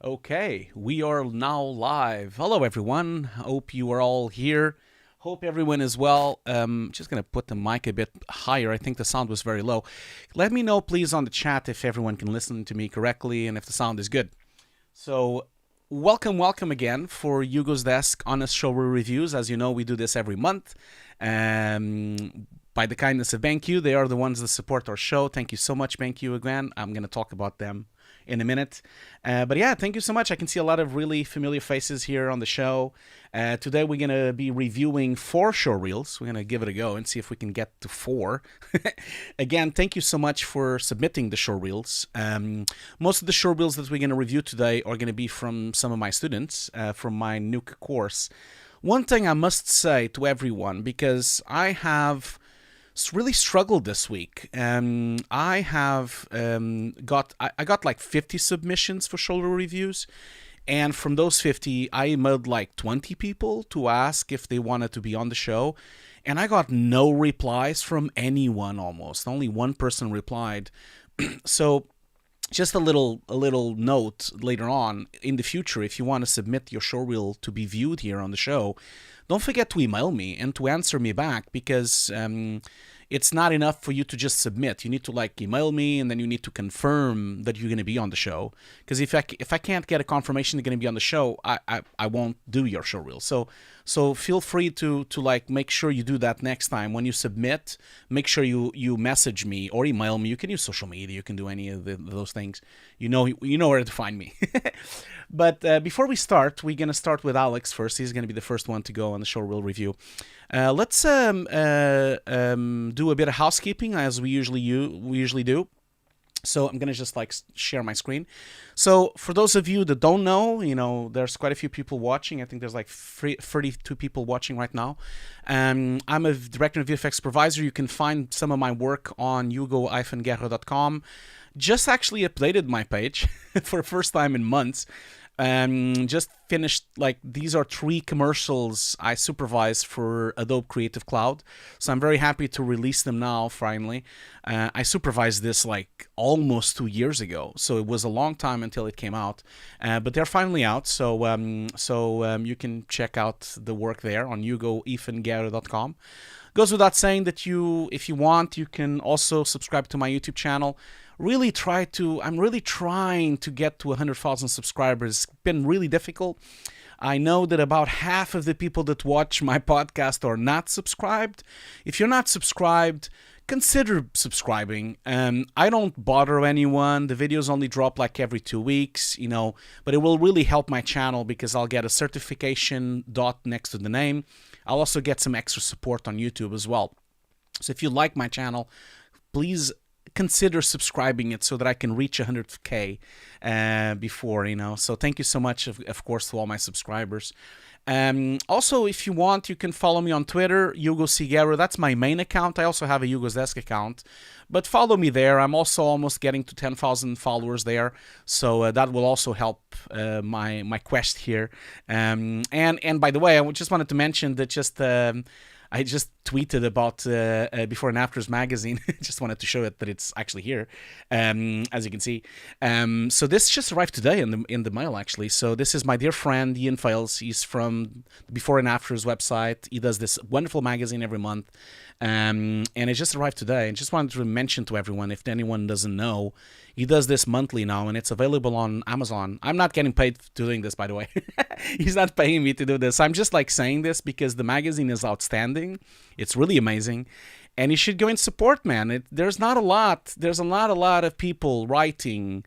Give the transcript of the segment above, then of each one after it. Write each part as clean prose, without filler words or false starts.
Okay, we are now live. Hello, everyone. Hope you are all here. Hope everyone is well. Just gonna put the mic a bit higher. I think the sound was very low. Let me know, please, on the chat if everyone can listen to me correctly and if the sound is good. So, welcome again for Hugo's Desk Honest Showreel Reviews. As you know, we do this every month. By the kindness of BenQ, they are the ones that support our show. Thank you so much, BenQ, again. I'm going to talk about them in a minute. But yeah, thank you so much. I can see a lot of really familiar faces here on the show. Today we're going to be reviewing 4 show reels. We're going to give it a go and see if we can get to 4. Again, thank you so much for submitting the show reels. Most of the show reels that we're going to review today are going to be from some of my students from my Nuke course. One thing I must say to everyone, because I have really struggled this week. I have I got like 50 submissions for shoulder reviews, and from those 50, I emailed like 20 people to ask if they wanted to be on the show, and I got no replies from anyone almost. Only one person replied. So just a little note later on in the future, if you want to submit your show reel to be viewed here on the show, don't forget to email me and to answer me back, because it's not enough for you to just submit. You need to like email me, and then you need to confirm that you're going to be on the show. Because if I can't get a confirmation you're going to be on the show, I won't do your show reel. So feel free to like make sure you do that next time when you submit. Make sure you message me or email me. You can use social media. You can do any of those things. You know where to find me. But before we start, we're going to start with Alex first. He's going to be the first one to go on the show reel review. Let's do a bit of housekeeping as we usually do. So I'm going to just like share my screen. So for those of you that don't know, there's quite a few people watching. I think there's like 32 people watching right now. I'm a director of VFX Supervisor. You can find some of my work on hugo-guerra.com. Just actually updated my page for the first time in months. Just finished, like, these are 3 commercials I supervised for Adobe Creative Cloud. So I'm very happy to release them now, finally. I supervised this like almost 2 years ago. So it was a long time until it came out. But they're finally out. So you can check out the work there on hugo-guerra.com. Goes without saying that if you want, you can also subscribe to my YouTube channel. I'm really trying to get to 100,000 subscribers. It's been really difficult. I know that about half of the people that watch my podcast are not subscribed. If you're not subscribed, consider subscribing. I don't bother anyone. The videos only drop like every 2 weeks, but it will really help my channel because I'll get a certification dot next to the name. I'll also get some extra support on YouTube as well. So if you like my channel, please consider subscribing it so that I can reach 100K before, So thank you so much, of course, to all my subscribers. Also, if you want, you can follow me on Twitter, Hugo Guerra. That's my main account. I also have a Hugo's Desk account, but follow me there. I'm also almost getting to 10,000 followers there, so that will also help my quest here. And by the way, I just wanted to mention that I just tweeted about Before and Afters magazine. Just wanted to show it that it's actually here, as you can see. So this just arrived today in the mail, actually. So this is my dear friend Ian Files. He's from the Before and Afters website. He does this wonderful magazine every month, and it just arrived today. And just wanted to mention to everyone, if anyone doesn't know, he does this monthly now, and it's available on Amazon. I'm not getting paid for doing this, by the way. He's not paying me to do this. I'm just like saying this because the magazine is outstanding. It's really amazing, and you should go and support, man. There's not a lot of people writing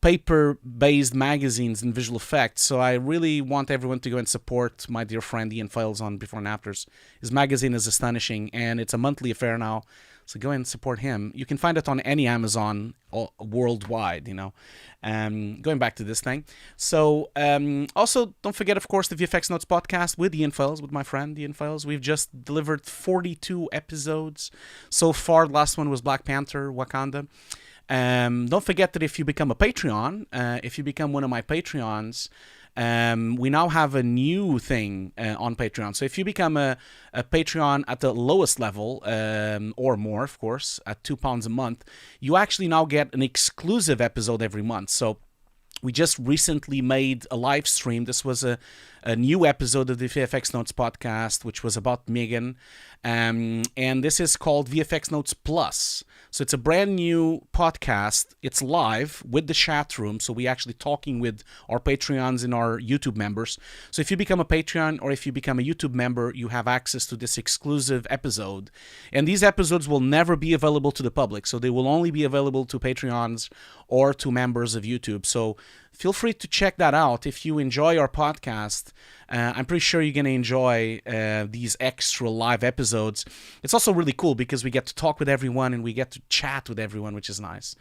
paper-based magazines and visual effects, so I really want everyone to go and support my dear friend Ian Files on Before and Afters. His magazine is astonishing, and it's a monthly affair now, so go and support him. You can find it on any Amazon worldwide, Going back to this thing. So also, don't forget, of course, the VFX Notes podcast with Ian Files, with my friend Ian Files. We've just delivered 42 episodes so far. The last one was Black Panther, Wakanda. Don't forget that if you become a Patreon, if you become one of my Patreons, we now have a new thing on Patreon. So if you become a Patreon at the lowest level, or more, of course, at £2 a month, you actually now get an exclusive episode every month. So we just recently made a live stream. This was a new episode of the VFX Notes podcast, which was about Megan. And this is called VFX Notes Plus. So it's a brand new podcast. It's live with the chat room. So we're actually talking with our Patreons and our YouTube members. So if you become a Patreon or if you become a YouTube member, you have access to this exclusive episode. And these episodes will never be available to the public. So they will only be available to Patreons or to members of YouTube. So feel free to check that out. If you enjoy our podcast, I'm pretty sure you're going to enjoy these extra live episodes. It's also really cool because we get to talk with everyone and we get to chat with everyone, which is nice.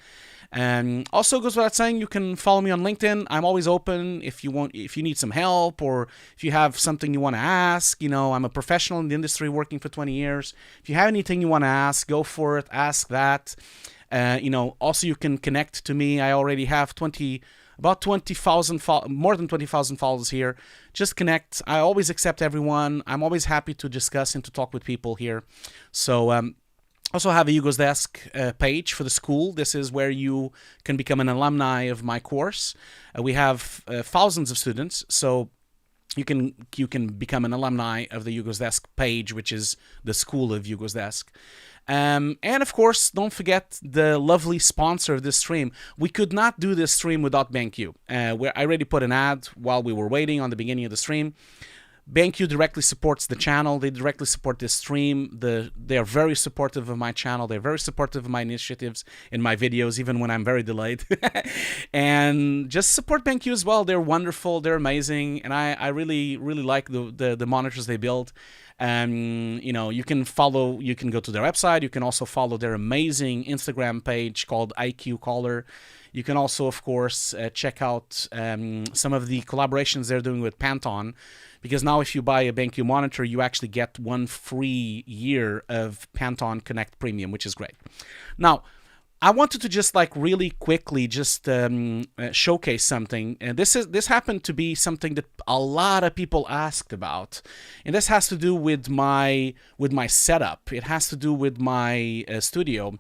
Also goes without saying, you can follow me on LinkedIn. I'm always open if you need some help or if you have something you want to ask. I'm a professional in the industry working for 20 years. If you have anything you want to ask, go for it. Ask that. Also you can connect to me. I already have about 20,000, more than 20,000 followers here. Just connect. I always accept everyone. I'm always happy to discuss and to talk with people here. So also have a Hugo's Desk page for the school. This is where you can become an alumni of my course. We have thousands of students, so you can become an alumni of the Hugo's Desk page, which is the school of Hugo's Desk. And of course, don't forget the lovely sponsor of this stream. We could not do this stream without BenQ. Where I already put an ad while we were waiting on the beginning of the stream. BenQ directly supports the channel. They directly support this stream. They are very supportive of my channel. They're very supportive of my initiatives in my videos, even when I'm very delayed. And just support BenQ as well. They're wonderful. They're amazing. And I really, really like the monitors they build. You can go to their website. You can also follow their amazing Instagram page called IQ Caller. You can also, of course, check out some of the collaborations they're doing with Pantone, because now if you buy a BenQ monitor, you actually get 1 free year of Pantone Connect Premium, which is great. Now, I wanted to just really quickly just showcase something. And this happened to be something that a lot of people asked about. And this has to do with my setup. It has to do with my studio.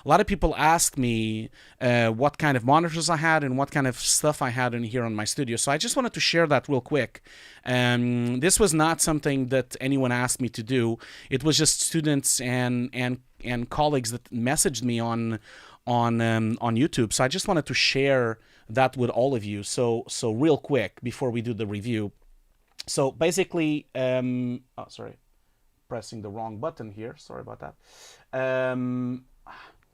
A lot of people asked me what kind of monitors I had and what kind of stuff I had in here on my studio. So I just wanted to share that real quick. This was not something that anyone asked me to do. It was just students and colleagues that messaged me on YouTube. So I just wanted to share that with all of you. So real quick before we do the review. So basically, sorry, pressing the wrong button here. Sorry about that.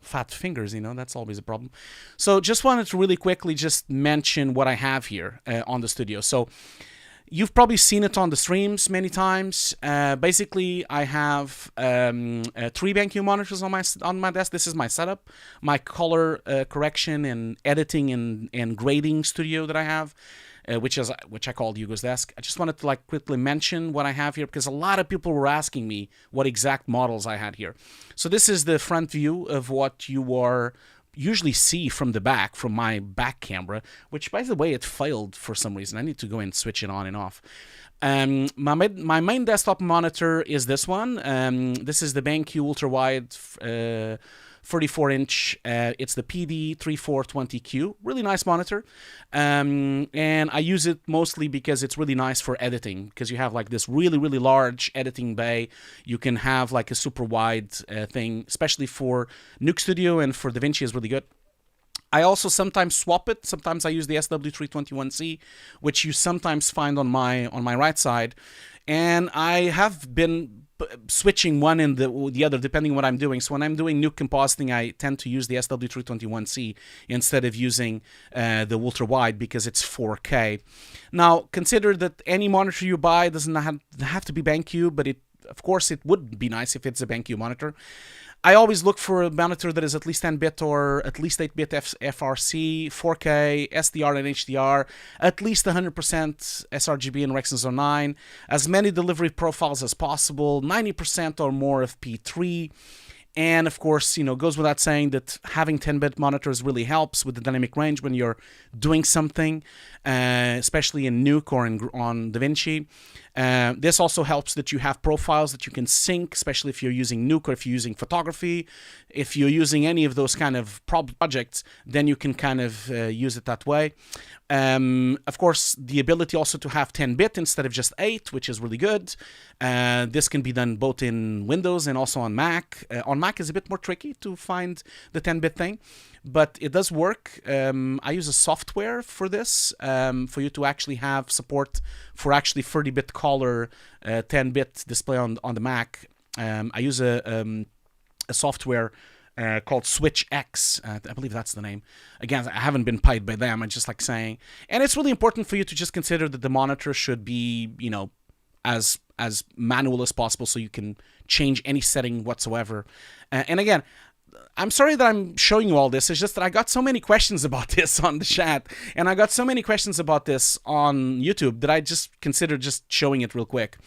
Fat fingers, that's always a problem. So just wanted to really quickly just mention what I have here on the studio. So you've probably seen it on the streams many times. Basically, I have 3 BenQ monitors on my desk. This is my setup, my color correction and editing and grading studio that I have, which I called Hugo's Desk. I just wanted to quickly mention what I have here because a lot of people were asking me what exact models I had here. So this is the front view of what you are usually see from the back, from my back camera, which by the way, it failed for some reason. I need to go and switch it on and off. My main desktop monitor is this one. This is the BenQ ultra wide 34-inch. It's the PD3420Q. Really nice monitor. And I use it mostly because it's really nice for editing, because you have this really, really large editing bay. You can have a super wide thing, especially for Nuke Studio and for DaVinci is really good. I also sometimes swap it. Sometimes I use the SW321C, which you sometimes find on my right side. And I have been switching one and the other depending on what I'm doing. So when I'm doing nuke compositing, I tend to use the SW321C instead of using the ultra wide because it's 4K. Now consider that any monitor you buy doesn't have to be BenQ, but of course it would be nice if it's a BenQ monitor. I always look for a monitor that is at least 10-bit or at least 8-bit FRC, 4K, SDR and HDR, at least 100% sRGB and Rexon 9, as many delivery profiles as possible, 90% or more of P3, and of course, goes without saying that having 10-bit monitors really helps with the dynamic range when you're doing something. especially in Nuke or on DaVinci. This also helps that you have profiles that you can sync, especially if you're using Nuke or if you're using photography. If you're using any of those kind of projects, then you can kind of use it that way. Of course, the ability also to have 10-bit instead of just 8, which is really good. This can be done both in Windows and also on Mac. On Mac is a bit more tricky to find the 10-bit thing, but it does work. I use a software for this, for you to actually have support for actually 30-bit color 10-bit display on the Mac. I use a software called Switch X. I believe that's the name. Again, I haven't been paid by them. I just like saying. And it's really important for you to just consider that the monitor should be, you know, as manual as possible, so you can change any setting whatsoever. And again, I'm sorry that I'm showing you all this. It's just that I got so many questions about this on the chat, and I got so many questions about this on YouTube that I just considered just showing it real quick.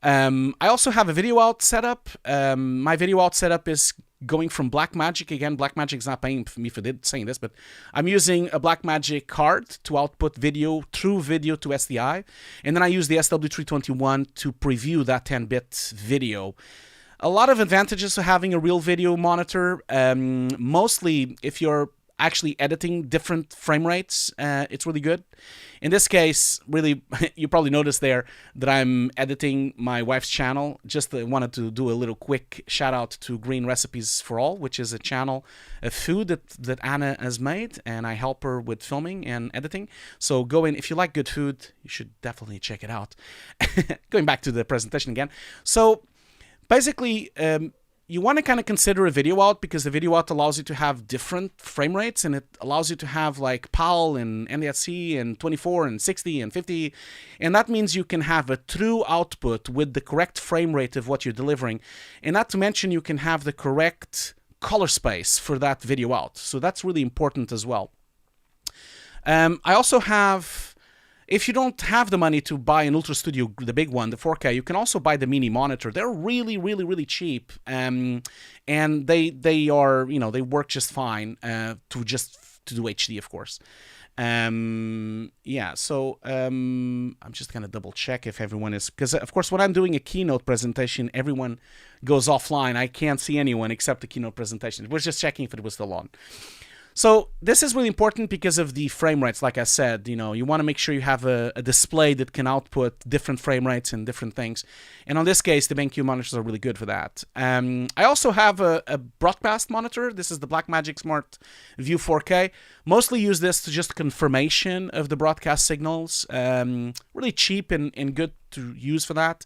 I also have a video out setup. My video out setup is going from Blackmagic. Again, Blackmagic's not paying for me for saying this, but I'm using a Blackmagic card to output video through video to SDI, and then I use the SW321 to preview that 10-bit video. A lot of advantages to having a real video monitor. Mostly if you're actually editing different frame rates, it's really good. In this case, really, you probably noticed there that I'm editing my wife's channel. Just wanted to do a little quick shout out to Green Recipes for All, which is a channel of food that Anna has made, and I help her with filming and editing. So go in, if you like good food, you should definitely check it out. Going back to the presentation again. So basically, you want to kind of consider a video out, because the video out allows you to have different frame rates, and it allows you to have like PAL and NTSC and 24 and 60 and 50. And that means you can have a true output with the correct frame rate of what you're delivering. And not to mention, you can have the correct color space for that video out. So that's really important as well. I also have... If you don't have the money to buy an Ultra Studio, the big one, the 4K, you can also buy the mini monitor. They're really, really, really cheap, and they are, you know, they work just fine to do HD, of course. Yeah, so I'm just gonna double check if everyone is, because of course when I'm doing a keynote presentation, everyone goes offline. I can't see anyone except the keynote presentation. We're just checking if it was still on. So this is really important because of the frame rates. Like I said, you know, you want to make sure you have a display that can output different frame rates and different things. And on this case, the BenQ monitors are really good for that. I also have a broadcast monitor. This is the Blackmagic Smart View 4K. Mostly use this to just confirmation of the broadcast signals. Really cheap and good to use for that.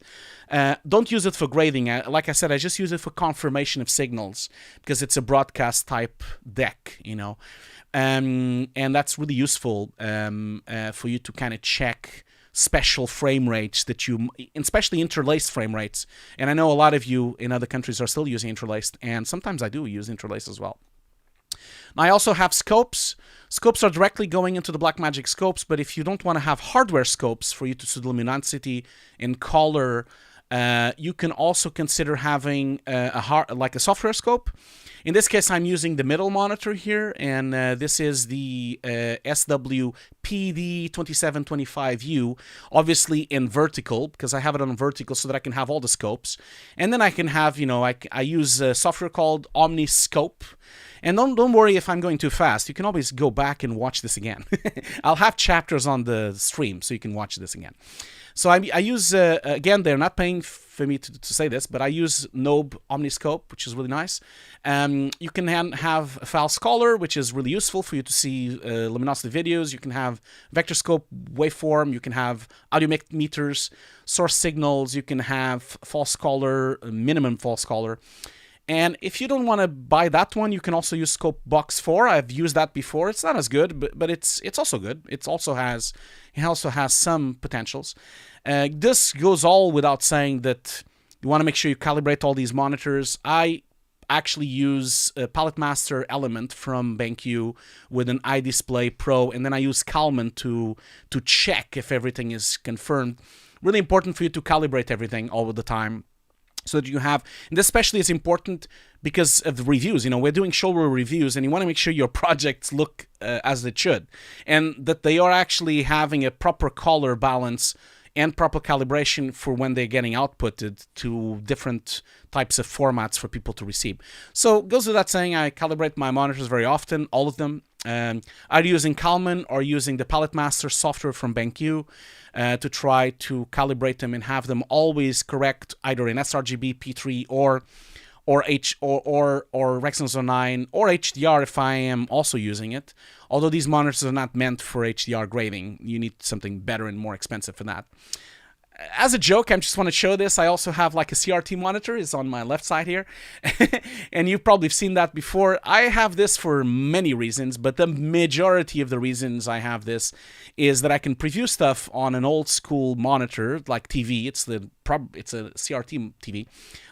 Don't use it for grading. Like I said, I just use it for confirmation of signals because it's a broadcast type deck, you know. And that's really useful for you to kind of check special frame rates that you, especially interlaced frame rates. And I know a lot of you in other countries are still using interlaced, and sometimes I do use interlaced as well. Now, I also have scopes. Scopes are directly going into the Blackmagic scopes, but if you don't want to have hardware scopes for you to see luminosity and color, you can also consider having like a software scope. In this case, I'm using the middle monitor here, and this is the PD3420Q, obviously in vertical, because I have it on vertical so that I can have all the scopes. And then I can have, you know, I use a software called Omniscope. And don't worry if I'm going too fast. You can always go back and watch this again. I'll have chapters on the stream, so you can watch this again. So I use, again, they're not paying for me to say this, but I use Nobe Omniscope, which is really nice. You can have a file scholar, which is really useful for you to see luminosity videos. You can have vector scope waveform. You can have audio meters, source signals. You can have false color, minimum false color. And if you don't want to buy that one, you can also use Scope Box 4. I've used that before. It's not as good, but it's also good. It also has some potentials. This goes all without saying that you want to make sure you calibrate all these monitors. I actually use a Palette Master element from BenQ with an iDisplay Pro, and then I use Calman to check if everything is confirmed. Really important for you to calibrate everything all the time. so that you have, and this especially is important because of the reviews. You know, we're doing showreel reviews, and you want to make sure your projects look as it should, and that they are actually having a proper color balance and proper calibration for when they're getting outputted to different types of formats for people to receive. So it goes without saying, I calibrate my monitors very often, all of them. Either using Calman or using the Palette Master software from BenQ to try to calibrate them and have them always correct, either in sRGB, P3, or Rexon 09 or HDR if I am also using it. Although these monitors are not meant for HDR grading, you need something better and more expensive for that. As a joke, I just want to show this. I also have like a CRT monitor. It's on my left side here. And you've probably seen that before. I have this for many reasons, but the majority of the reasons I have this is that I can preview stuff on an old school monitor, like TV. It's a CRT TV,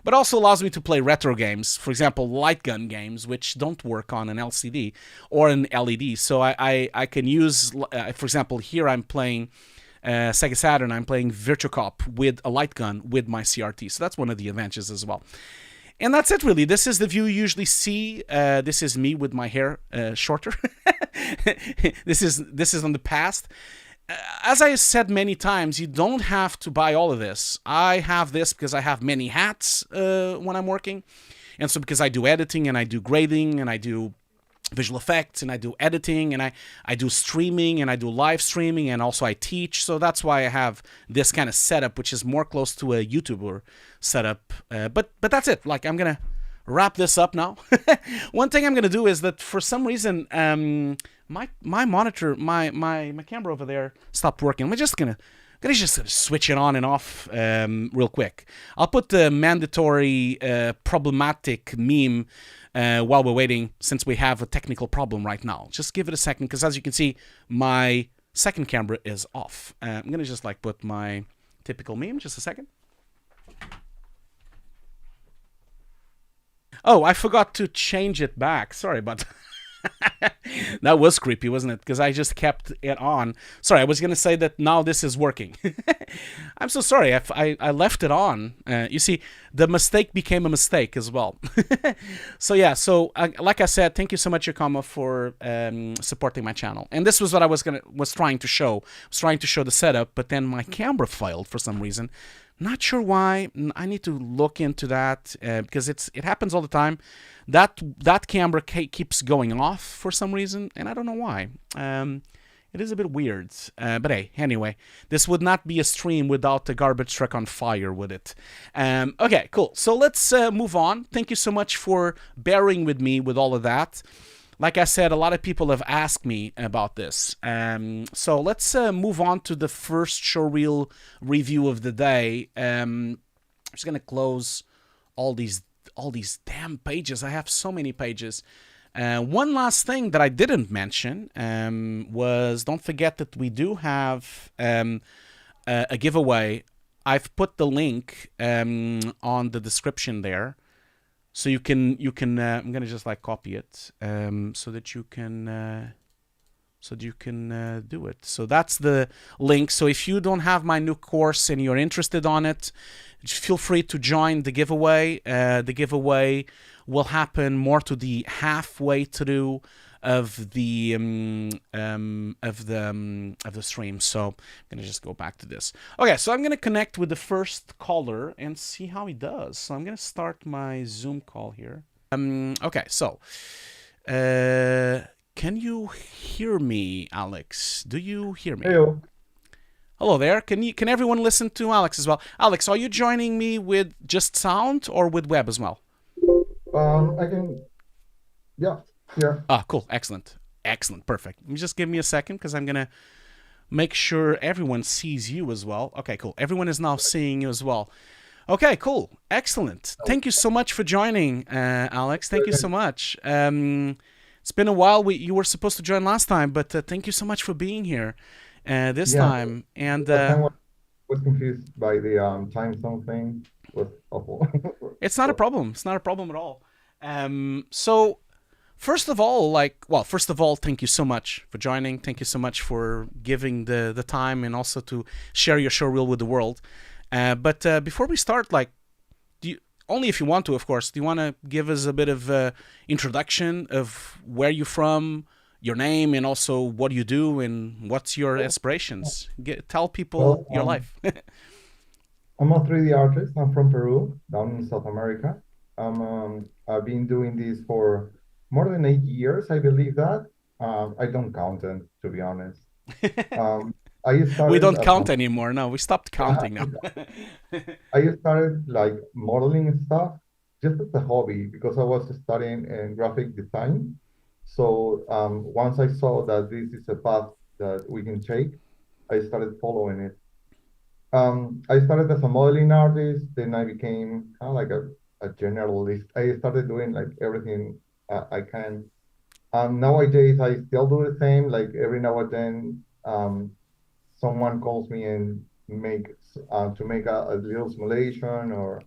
but also allows me to play retro games. For example, light gun games, which don't work on an LCD or an LED. So I can use, for example, here I'm playing Sega Saturn. I'm playing Virtua Cop with a light gun with my CRT. So that's one of the advantages as well. And that's it, really. This is the view you usually see. This is me with my hair shorter. This is on the past. As I said many times, you don't have to buy all of this. I have this because I have many hats when I'm working. And so because I do editing and I do grading and I do visual effects and I do editing and I do streaming and I do live streaming and also I teach. So that's why I have this kind of setup, which is more close to a YouTuber setup. But that's it. Like, I'm going to wrap this up now. One thing I'm going to do is that for some reason, my monitor, my camera over there stopped working. I'm just going to just switch it on and off real quick. I'll put the mandatory problematic meme while we're waiting, since we have a technical problem right now. Just give it a second, because as you can see, my second camera is off. I'm going to just like put my typical meme. Just a second. Oh, I forgot to change it back. Sorry about that. That was creepy, wasn't it? Because I just kept it on. Sorry, I was going to say that now this is working. I'm so sorry. I left it on. You see, the mistake became a mistake as well. So yeah, so like I said, thank you so much, Yakama, for supporting my channel. And this was what I was trying to show. I was trying to show the setup, but then my camera failed for some reason. Not sure why. I need to look into that because it happens all the time. That camera keeps going off for some reason, and I don't know why. It is a bit weird. But hey, anyway, this would not be a stream without the garbage truck on fire, would it? Okay, cool. So let's move on. Thank you so much for bearing with me with all of that. Like I said, a lot of people have asked me about this. So let's move on to the first showreel review of the day. I'm just going to close all these damn pages. I have so many pages. One last thing that I didn't mention was, don't forget that we do have a giveaway. I've put the link on the description there. So you can I'm gonna just like copy it so that you can do it. So that's the link. So if you don't have my new course and you're interested on it, feel free to join the giveaway. The giveaway will happen more to the halfway through of the stream. So I'm gonna just go back to this. Okay, so I'm gonna connect with the first caller and see how he does. So I'm gonna start my Zoom call here. Okay, so can you hear me, Alex? Do you hear me? Hello. Hello there. Can everyone listen to Alex as well? Alex, are you joining me with just sound or with web as well? I can. Yeah. Yeah. Ah, cool. Excellent. Excellent. Perfect. Just give me a second because I'm going to make sure everyone sees you as well. Okay, cool. Everyone is now seeing you as well. Okay, cool. Excellent. Thank you so much for joining, Alex. Thank you so much. It's been a while. You were supposed to join last time, but thank you so much for being here this time. And I was confused by the time zone thing. It was awful. It's not a problem. It's not a problem at all. So first of all, thank you so much for joining. Thank you so much for giving the time and also to share your showreel with the world. But before we start, do you, only if you want to, of course. Do you want to give us a bit of introduction of where you're from, your name, and also what you do and what's your aspirations? Tell people Well, your life. I'm a 3D artist. I'm from Peru, down in South America. I've been doing this for more than 8 years, I believe that. I don't count them, to be honest. Um, I We started don't as count anymore. No, we stopped counting now. I started like modeling stuff just as a hobby because I was studying in graphic design. So once I saw that this is a path that we can take, I started following it. I started as a modeling artist, then I became kind of like a generalist. I started doing like everything I can. Nowadays, I still do the same. Like every now and then, someone calls me and makes to make a little simulation or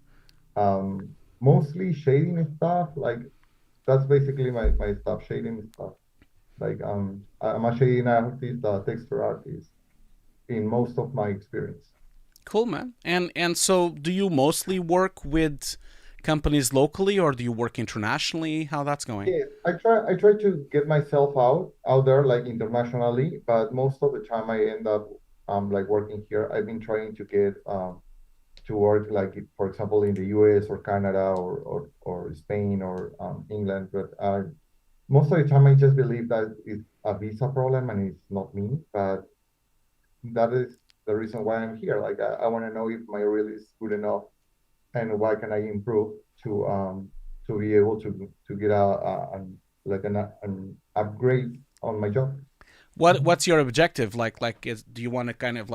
mostly shading stuff. Like that's basically my stuff, shading stuff. Like I'm a shading artist, a texture artist in most of my experience. Cool, man. And so, do you mostly work with companies locally, or do you work internationally? How that's going? Yeah, I try to get myself out there like internationally, but most of the time I end up like working here. I've been trying to get to work like for example in the US or Canada or Spain or England, but most of the time I just believe that it's a visa problem and it's not me, but that is the reason why I'm here. Like I want to know if my reel is good enough and why can I improve to be able to get like an upgrade on my job. What's your objective? Do you want to kind of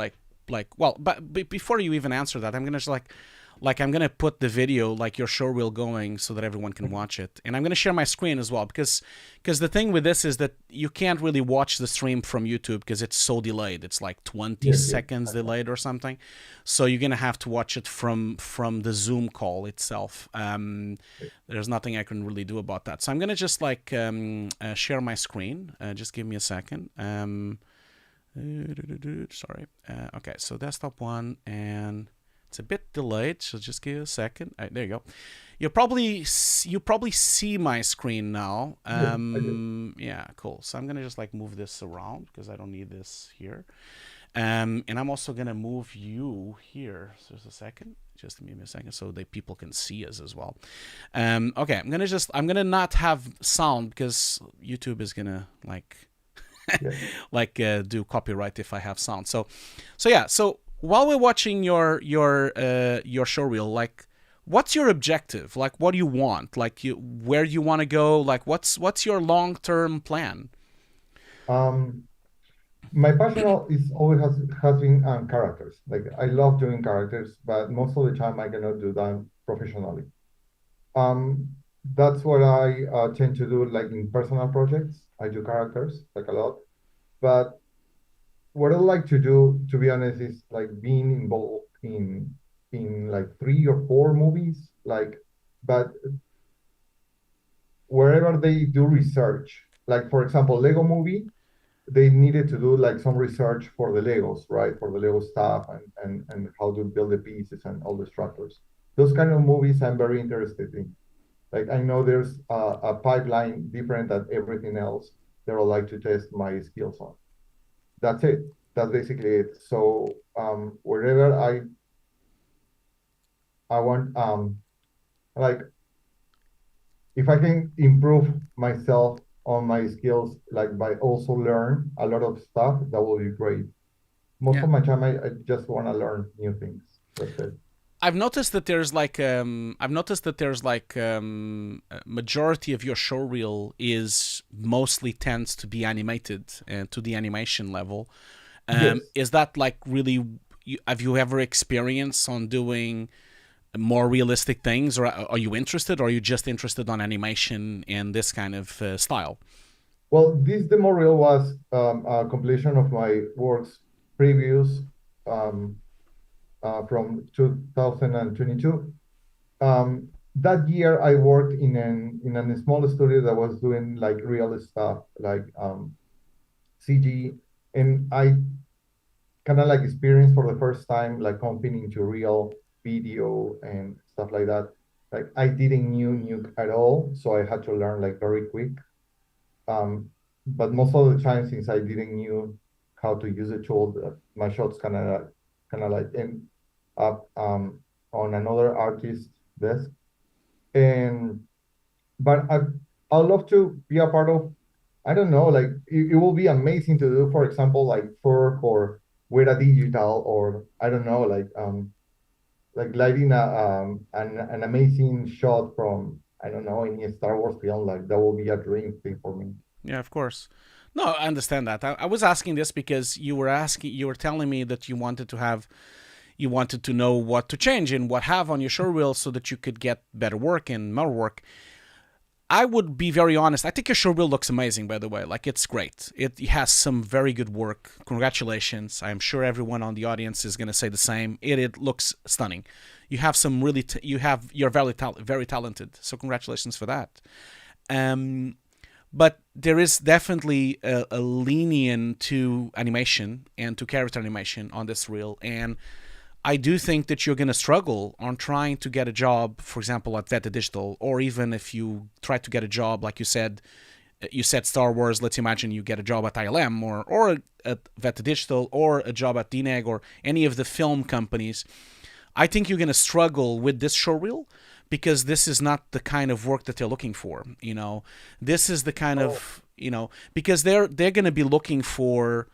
well, but before you even answer that, I'm gonna just I'm gonna put the video, like your show reel, going so that everyone can watch it, and I'm gonna share my screen as well because the thing with this is that you can't really watch the stream from YouTube because it's so delayed. It's like 20 Yes, yes. seconds delayed or something, so you're gonna have to watch it from the Zoom call itself. There's nothing I can really do about that, so I'm gonna just share my screen. Just give me a second. Sorry. Okay, so desktop one, and it's a bit delayed, so just give it a second. There you go. You probably see my screen now. Yes, I do. Yeah, cool. So I'm gonna just move this around because I don't need this here. And I'm also gonna move you here. So just a second. Just give me a second so that people can see us as well. Okay, I'm gonna not have sound because YouTube is gonna Yes. do copyright if I have sound. So yeah. So while we're watching your show reel, what's your objective? Like, what do you want? Where do you want to go? Like, what's your long term plan? Um, my passion is always has been characters. Like I love doing characters, but most of the time I cannot do them professionally. Um, that's what I tend to do, like in personal projects. I do characters like a lot, but what I like to do, to be honest, is like being involved in like 3 or 4 movies, like, but wherever they do research, like for example, Lego movie, they needed to do like some research for the Legos, right? For the Lego stuff and how to build the pieces and all the structures. Those kind of movies I'm very interested in. Like I know there's a pipeline different than everything else that I would like to test my skills on. That's it. That's basically it. So wherever I want like if I can improve myself on my skills, like by also learn a lot of stuff, that will be great. Most Yeah. of my time, I just want to learn new things. That's it. I've noticed that there's a majority of your show reel is mostly tends to be animated to the animation level. Yes. Is that really? Have you ever experienced on doing more realistic things, or are you interested, or are you just interested on animation and this kind of style? Well, this demo reel was a completion of my works previous um, from 2022. That year, I worked in a small studio that was doing like real stuff, like CG, and I kind of like experienced for the first time like comping into real video and stuff like that. Like I didn't knew Nuke at all, so I had to learn like very quick. But most of the time, since I didn't knew how to use the tool, my shots kind of like end up on another artist's desk. And but I'd love to be a part of. I don't know, like it will be amazing to do, for example, like for or with a digital, or I don't know, like lighting an amazing shot from I don't know any Star Wars film. Like that will be a dream thing for me. Yeah, of course. No, I understand that. I was asking this because you were telling me that you wanted to know what to change and what have on your show reel so that you could get better work and more work. I would be very honest. I think your show reel looks amazing, by the way. Like, it's great. It has some very good work. Congratulations. I'm sure everyone on the audience is going to say the same. It looks stunning. You have some really, you're very talented. So congratulations for that. But there is definitely a lenient to animation and to character animation on this reel. And I do think that you're going to struggle on trying to get a job, for example, at Veta Digital, or even if you try to get a job, like you said Star Wars, let's imagine you get a job at ILM or at Veta Digital or a job at DNEG or any of the film companies. I think you're going to struggle with this showreel because this is not the kind of work that they're looking for. This is the kind of, because they're going to be looking for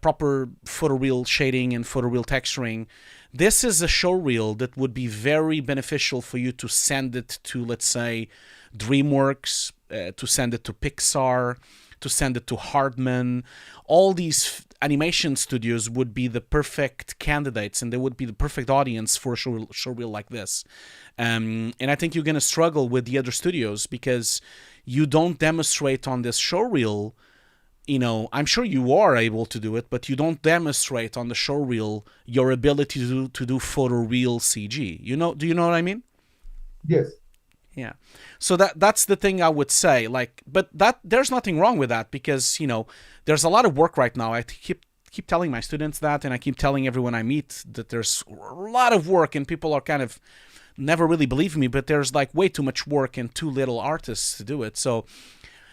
proper photoreal shading and photoreal texturing. This is a showreel that would be very beneficial for you to send it to, let's say, DreamWorks, to send it to Pixar, to send it to Hardman. All these animation studios would be the perfect candidates, and they would be the perfect audience for a showreel like this. And I think you're going to struggle with the other studios because you don't demonstrate on this showreel. I'm sure you are able to do it, but you don't demonstrate on the showreel your ability to do photoreal CG. Do you know what I mean? Yes. Yeah. So that's the thing I would say. But there's nothing wrong with that because, there's a lot of work right now. I keep telling my students that, and I keep telling everyone I meet that there's a lot of work, and people are kind of never really believe me, but there's like way too much work and too little artists to do it. So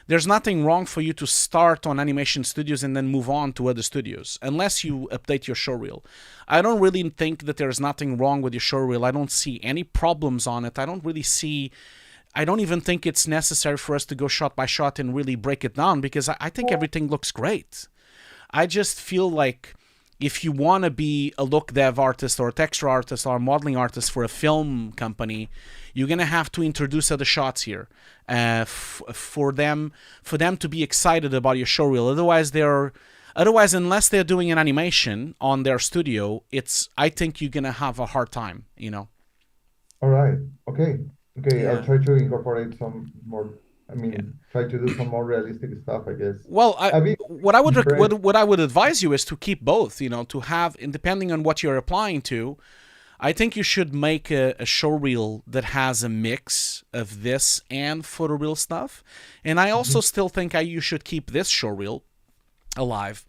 there's nothing wrong for you to start on animation studios and then move on to other studios, unless you update your showreel. I don't really think that there's nothing wrong with your showreel. I don't see any problems on it. I don't even think it's necessary for us to go shot by shot and really break it down because I think everything looks great. I just feel like if you want to be a look dev artist or a texture artist or a modeling artist for a film company, you're going to have to introduce other shots here for them to be excited about your showreel. Otherwise, unless they're doing an animation on their studio, I think you're going to have a hard time, All right. Okay. Yeah. I'll try to incorporate some more. Yeah. Try to do some more realistic stuff, I guess. Well, what I would advise you is to keep both. To have, and depending on what you're applying to, I think you should make a showreel that has a mix of this and photoreal stuff. And I also still think you should keep this showreel alive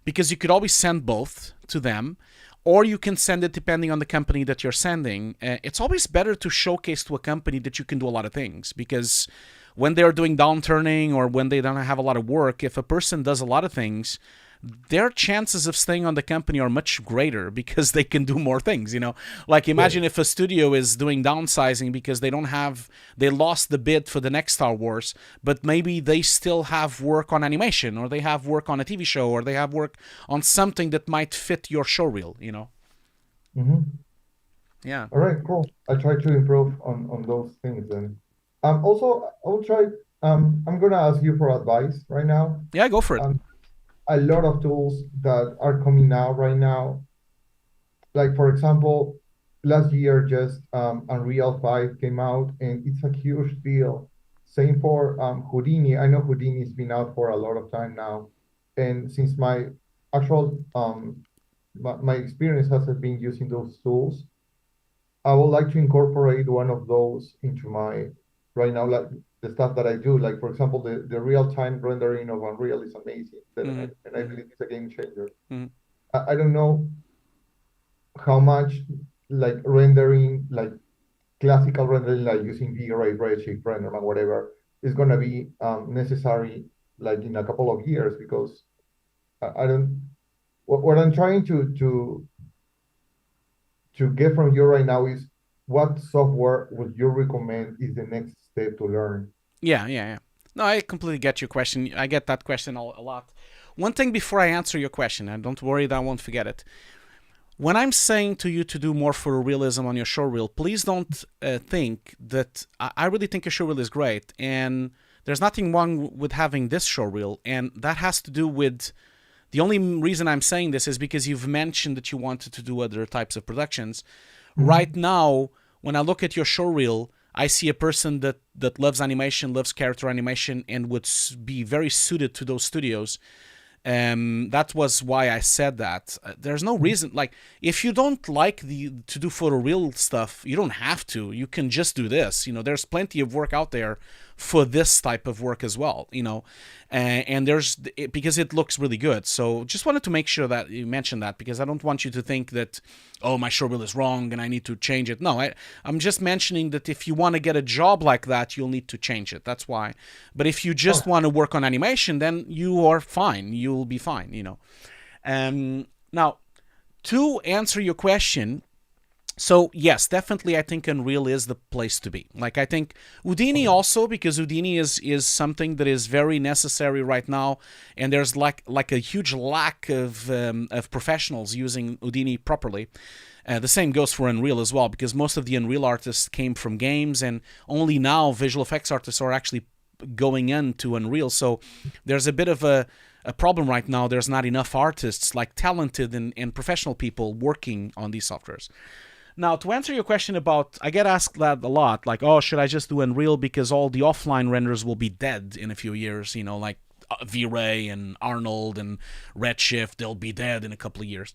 because you could always send both to them, or you can send it depending on the company that you're sending. It's always better to showcase to a company that you can do a lot of things because when they're doing downturning or when they don't have a lot of work, if a person does a lot of things, their chances of staying on the company are much greater because they can do more things, Like imagine if a studio is doing downsizing because they lost the bid for the next Star Wars, but maybe they still have work on animation, or they have work on a TV show, or they have work on something that might fit your showreel, Yeah. All right, cool. I try to improve on those things. And also, I'll try, I'm going to ask you for advice right now. Yeah, go for it. A lot of tools that are coming out right now. Like, for example, last year, just Unreal 5 came out, and it's a huge deal. Same for Houdini. I know Houdini's been out for a lot of time now. And since my actual, my experience has been using those tools, I would like to incorporate one of those into my, right now, like the stuff that I do. Like, for example, the real-time rendering of Unreal is amazing. And I believe it's a game changer. I don't know how much like rendering, like classical rendering, like using V-Ray, Redshift, Renderman, whatever, is going to be necessary like in a couple of years because I don't. What I'm trying to get from you right now is what software would you recommend is the next step to learn? Yeah. No, I completely get your question. I get that question a lot. One thing before I answer your question, and don't worry that I won't forget it. When I'm saying to you to do more photorealism on your showreel, please don't think that I really think your showreel is great, and there's nothing wrong with having this showreel, and that has to do with the only reason I'm saying this is because you've mentioned that you wanted to do other types of productions. Right now, when I look at your showreel, I see a person that loves animation, loves character animation, and would be very suited to those studios. That was why I said that. There's no reason, like, if you don't like to do photoreal stuff, you don't have to. You can just do this. There's plenty of work out there for this type of work as well. And because it looks really good. So just wanted to make sure that you mentioned that, because I don't want you to think that, oh, my showreel is wrong and I need to change it. No, I'm just mentioning that if you want to get a job like that, you'll need to change it. That's why. But if you just want to work on animation, then you are fine. You'll be fine, Now, to answer your question, so yes, definitely I think Unreal is the place to be. Like, I think Houdini also, because Houdini is something that is very necessary right now, and there's like a huge lack of professionals using Houdini properly. The same goes for Unreal as well, because most of the Unreal artists came from games, and only now visual effects artists are actually going into Unreal. So there's a bit of a problem right now. There's not enough artists, like talented and professional people working on these softwares. Now, to answer your question about, I get asked that a lot, like, oh, should I just do Unreal because all the offline renders will be dead in a few years, like V-Ray and Arnold and Redshift, they'll be dead in a couple of years.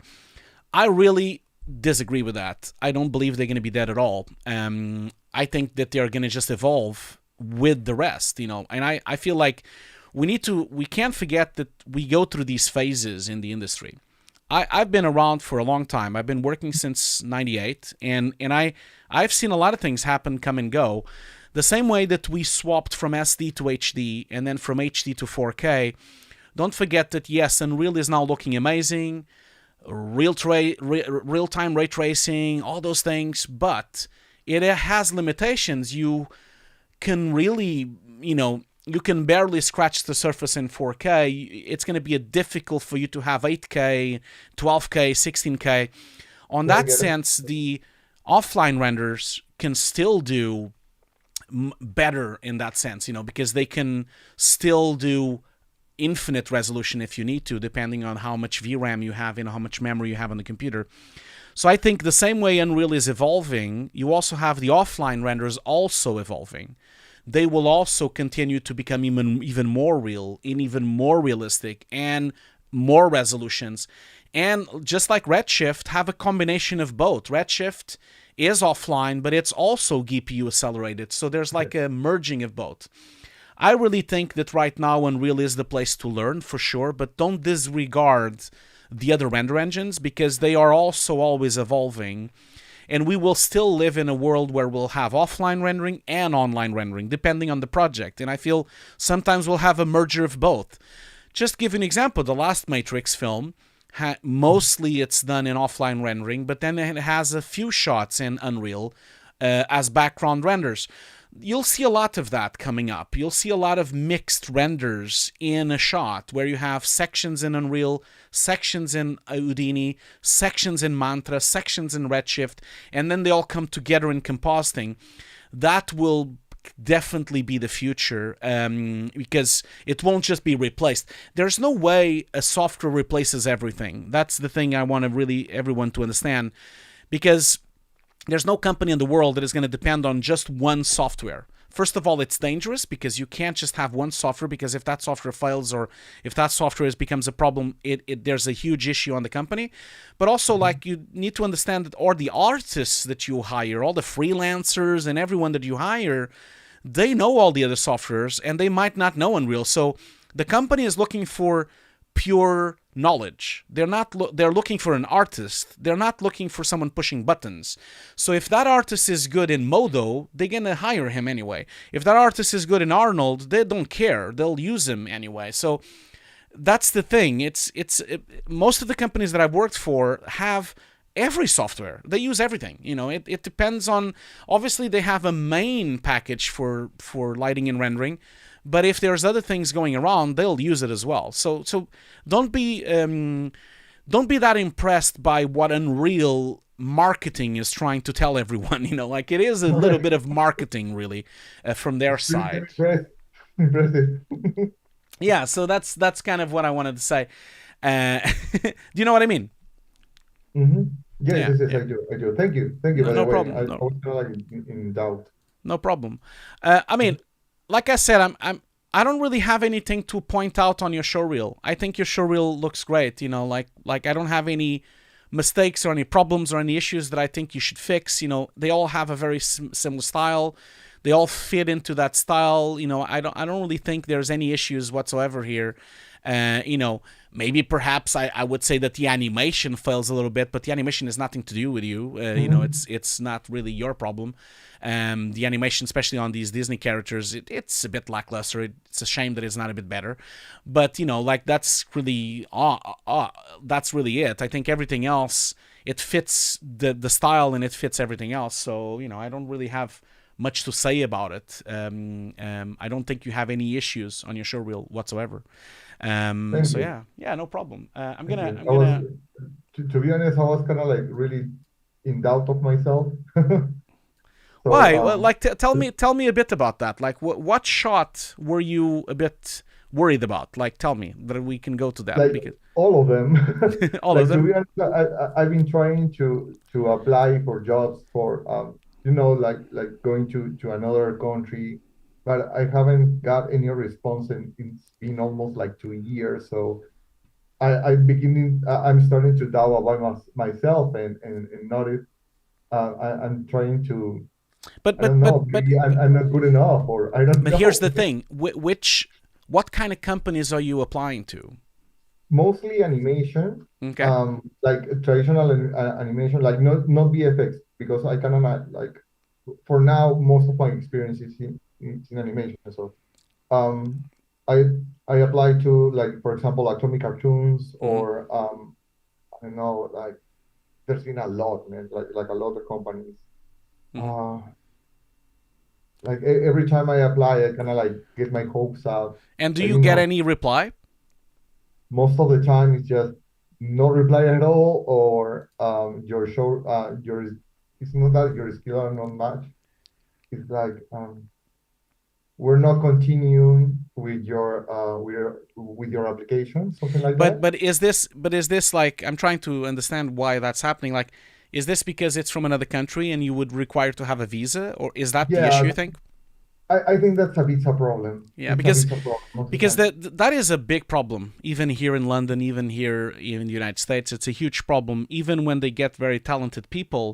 I really disagree with that. I don't believe they're going to be dead at all. I think that they're going to just evolve with the rest, and I feel like we can't forget that we go through these phases in the industry. I've been around for a long time. I've been working since 98, and I've seen a lot of things happen, come and go. The same way that we swapped from SD to HD and then from HD to 4K, don't forget that, yes, Unreal is now looking amazing, real-time ray tracing, all those things, but it has limitations. You can really, you can barely scratch the surface in 4K. It's going to be difficult for you to have 8K, 12K, 16K. On that sense, the offline renders can still do better in that sense, because they can still do infinite resolution if you need to, depending on how much VRAM you have and how much memory you have on the computer. So I think the same way Unreal is evolving, you also have the offline renders also evolving. They will also continue to become even more real and even more realistic and more resolutions. And just like Redshift, have a combination of both. Redshift is offline, but it's also GPU accelerated. So there's like a merging of both. I really think that right now Unreal is the place to learn for sure, but don't disregard the other render engines because they are also always evolving. And we will still live in a world where we'll have offline rendering and online rendering, depending on the project. And I feel sometimes we'll have a merger of both. Just give an example, the last Matrix film, mostly it's done in offline rendering, but then it has a few shots in Unreal as background renders. You'll see a lot of that coming up. You'll see a lot of mixed renders in a shot where you have sections in Unreal, sections in Houdini, sections in Mantra, sections in Redshift, and then they all come together in compositing. That will definitely be the future because it won't just be replaced. There's no way a software replaces everything. That's the thing I want everyone to understand, because there's no company in the world that is going to depend on just one software. First of all, it's dangerous because you can't just have one software, because if that software fails or if that software becomes a problem, there's a huge issue on the company. But also, like, you need to understand that, or the artists that you hire, all the freelancers and everyone that you hire, they know all the other softwares and they might not know Unreal. So the company is looking for pure knowledge. They're looking for an artist. They're not looking for someone pushing buttons. So if that artist is good in Modo, they're gonna hire him anyway. If that artist is good in Arnold, they don't care. They'll use him anyway. So that's the thing. Most of the companies that I've worked for have every software. They use everything. It depends on, obviously they have a main package for lighting and rendering, but if there's other things going around, they'll use it as well. So don't be that impressed by what Unreal marketing is trying to tell everyone. Like it is a little bit of marketing really from their side. Impressive. Yeah, so that's kind of what I wanted to say. Do you know what I mean? Mm-hmm. Yes, Yeah. I do. Thank you. By No the way, problem. I was kind of like in doubt. No problem. I mean, like I said, I don't really have anything to point out on your showreel. I think your showreel looks great. Like I don't have any mistakes or any problems or any issues that I think you should fix. They all have a very similar style. They all fit into that style. I don't really think there's any issues whatsoever here. Maybe perhaps I would say that the animation fails a little bit, but the animation has nothing to do with you. It's not really your problem. The animation, especially on these Disney characters, it's a bit lackluster. It's a shame that it's not a bit better. But like that's really it. I think everything else, it fits the style and it fits everything else. So I don't really have much to say about it. I don't think you have any issues on your showreel whatsoever. Thank So you. yeah, no problem. I'm Thank gonna you. I'm gonna To be honest, I was kind of like really in doubt of myself. So, Why? Well, like tell me a bit about that. Like what shot were you a bit worried about? Like tell me that we can go to that like because all of them. all of Like to them. be honest, I've been trying to apply for jobs for like going to another country, but I haven't got any response, and it's been almost like 2 years. So I'm starting to doubt about myself, and notice I'm trying to, But I don't but but know, but maybe I'm not good enough, or I don't but here's know. the thing. What kind of companies are you applying to? Mostly animation, Okay. like traditional animation, like not VFX, because I cannot like, for now most of my experience is in animation. So um, I I apply to, like, for example, Atomic Cartoons, Mm-hmm. or I don't know, like there's been a lot, man, like a lot of companies. Mm-hmm. Uh, like every time I apply, I kind of like get my hopes up. And do But you get any reply? most of the time it's just no reply at all, or your it's not that your skill are not match. It's like, we're not continuing with your application, something like But that. but is this like I'm trying to understand why that's happening? Like, is this because it's from another country and you would require to have a visa, or is that the issue Yeah, you think? I think that's a visa problem. Yeah, It's a visa problem most of the because time. that is a big problem. Even here in London, even here in the United States, it's a huge problem. Even when they get very talented people,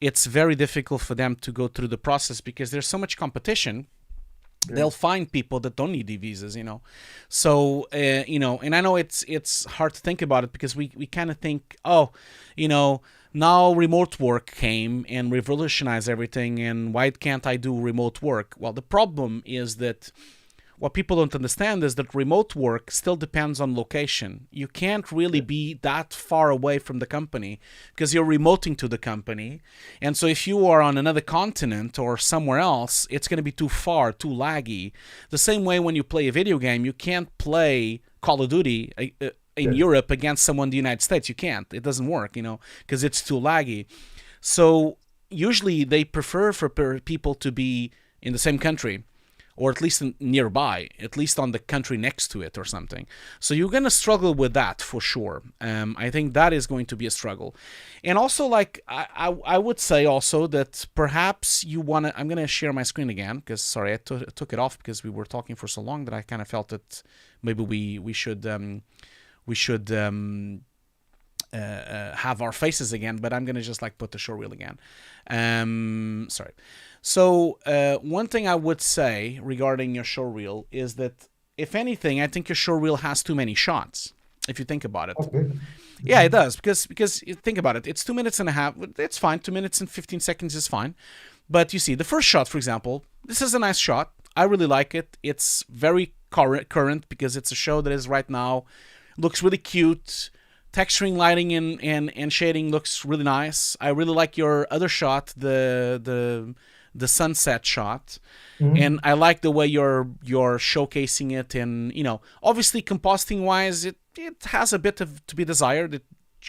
it's very difficult for them to go through the process because there's so much competition. Yeah. They'll find people that don't need the visas. So and I know it's hard to think about it because we kind of think, oh, now remote work came and revolutionized everything, and why can't I do remote work? Well, the problem is that what people don't understand is that remote work still depends on location. You can't really be that far away from the company because you're remoting to the company. And so if you are on another continent or somewhere else, it's going to be too far, too laggy. The same way when you play a video game, you can't play Call of Duty in Yeah. Europe against someone in the United States. You can't. It doesn't work, because it's too laggy. So usually they prefer for people to be in the same country, or at least nearby, at least on the country next to it or something. So you're going to struggle with that for sure. I think that is going to be a struggle. And also, like, I would say also that perhaps you want to, I'm going to share my screen again because, sorry, I took it off because we were talking for so long that I kind of felt that maybe we should have our faces again, but I'm going to just like put the showreel again. Sorry. So one thing I would say regarding your showreel is that, if anything, I think your showreel has too many shots. if you think about it. Okay. Yeah, it does, because you think about it. It's 2 minutes and a half. It's fine. 2 minutes and 15 seconds is fine. But you see, the first shot, for example, this is a nice shot. I really like it. It's very current because it's a show that is right now. Looks really cute. Texturing, lighting, and shading looks really nice. I really like your other shot, the sunset shot. And I like the way you're showcasing it. And, you know, obviously compositing wise, it has a bit to be desired. It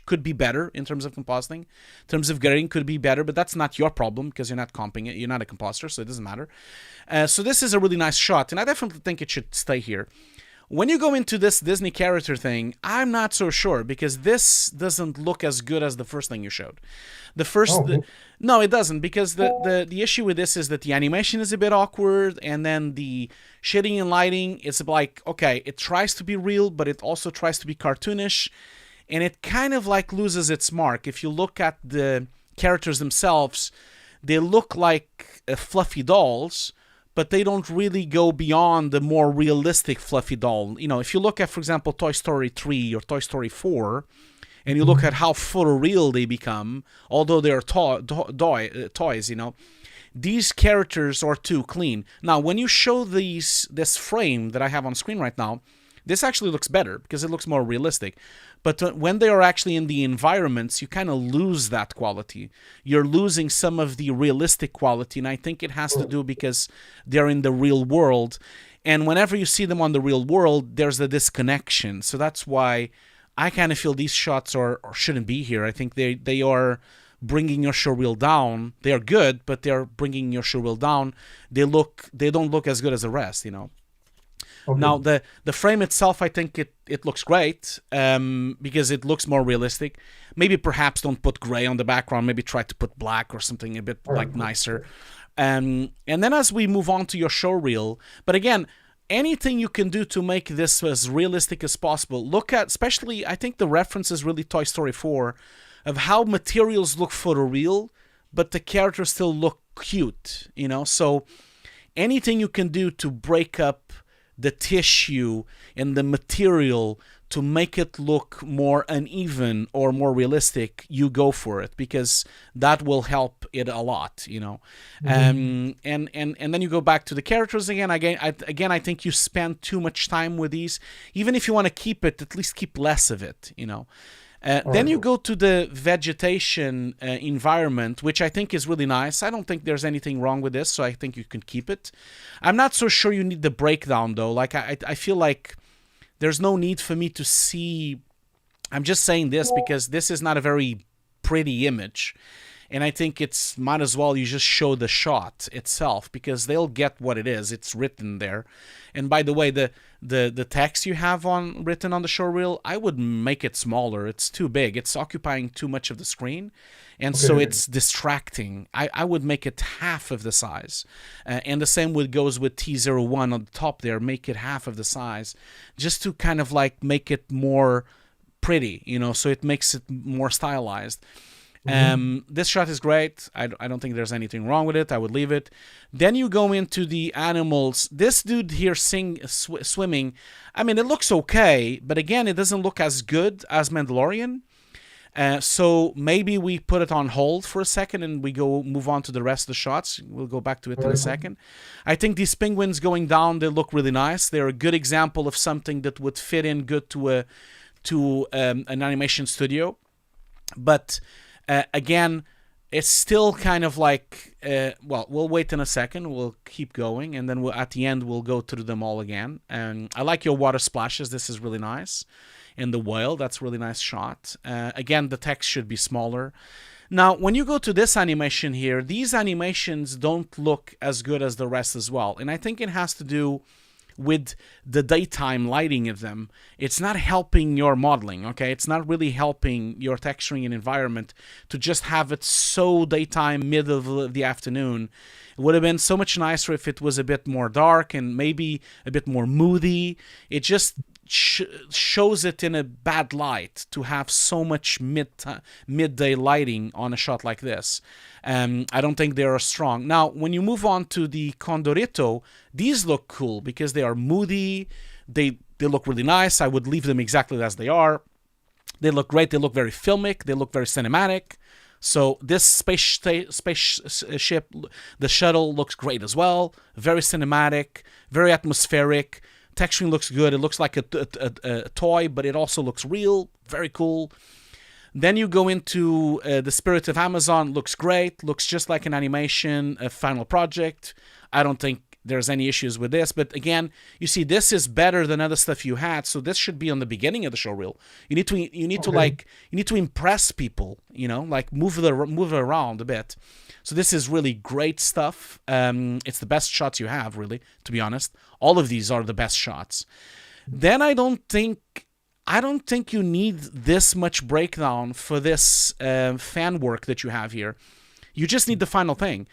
could be better in terms of compositing. In terms of grading, could be better, but that's not your problem because you're not comping it. You're not a compositor, so it doesn't matter. So this is a really nice shot, and I definitely think it should stay here. When you go into this Disney character thing, I'm not so sure because this doesn't look as good as the first thing you showed. The first, no, it doesn't, because the issue with this is that the animation is a bit awkward, and then the shading and lighting is like, okay, it tries to be real, but it also tries to be cartoonish, and it kind of like loses its mark. If you look at the characters themselves, they look like fluffy dolls, but they don't really go beyond the more realistic fluffy doll. You know, if you look at, for example, Toy Story 3 or Toy Story 4, and you look at how photoreal they become, although they're toys, you know, these characters are too clean. Now, when you show this frame that I have on screen right now, this actually looks better because it looks more realistic. But when they are actually in the environments, you kind of lose that quality. You're losing some of the realistic quality, and I think it has to do because they're in the real world. And whenever you see them on the real world, there's a disconnection. So that's why I kind of feel these shots shouldn't be here. I think they are bringing your showreel down. They are good, but they're bringing your showreel down. They don't look as good as the rest, you know. Okay. Now, the frame itself, I think it looks great because it looks more realistic. Maybe perhaps don't put gray on the background. Maybe try to put black or something a bit like nicer. And then as we move on to your showreel, but again, anything you can do to make this as realistic as possible. Look at, especially, I think the reference is really Toy Story 4, of how materials look photoreal, but the characters still look cute, you know? So anything you can do to break up the tissue and the material to make it look more uneven or more realistic, you go for it, because that will help it a lot, you know. And then you go back to the characters again. I think you spend too much time with these. Even if you want to keep it, at least keep less of it, you know. Then you go to the vegetation environment, which I think is really nice. I don't think there's anything wrong with this, so I think you can keep it. I'm not so sure you need the breakdown, though. Like, I feel like there's no need for me to see. I'm just saying this because this is not a very pretty image. And I think it's might as well you just show the shot itself, because they'll get what it is. It's written there. And by the way, the text you have written on the showreel, I would make it smaller. It's too big. It's occupying too much of the screen. And so it's distracting. I would make it half of the size. And the same goes with T01 on the top there. Make it half of the size, just to kind of like make it more pretty, you know, so it makes it more stylized. This shot is great. I don't think there's anything wrong with it. I would leave it. Then you go into the animals. This dude here swimming, I mean, it looks okay, but again, it doesn't look as good as Mandalorian. So maybe we put it on hold for a second and we move on to the rest of the shots. We'll go back to it in a second. I think these penguins going down, they look really nice. They're a good example of something that would fit in good to an animation studio. But again, it's still kind of like, well, we'll wait in a second. We'll keep going, and then at the end, we'll go through them all again. And I like your water splashes. This is really nice. And the whale, that's a really nice shot. Again, the text should be smaller. Now, when you go to this animation here, these animations don't look as good as the rest as well. And I think it has to do with the daytime lighting of them. It's not helping your modeling, okay? It's not really helping your texturing and environment to just have it so daytime, middle of the afternoon. It would have been so much nicer if it was a bit more dark and maybe a bit more moody. It just shows it in a bad light to have so much midday lighting on a shot like this. I don't think they are strong. Now, when you move on to the Condorito, these look cool because they are moody. They They look really nice. I would leave them exactly as they are. They look great. They look very filmic. They look very cinematic. So this spaceship, the shuttle, looks great as well. Very cinematic, very atmospheric. Texturing looks good. It looks like a toy, but it also looks real. Very cool. Then you go into the Spirit of Amazon. Looks great. Looks just like an animation, a final project. I don't think there's any issues with this, but again, you see, this is better than other stuff you had, so this should be on the beginning of the showreel. You need to impress people, like move it around a bit. So this is really great stuff. It's the best shots you have, really, to be honest. All of these are the best shots. Then I don't think you need this much breakdown for this fan work that you have here. You just need the final thing.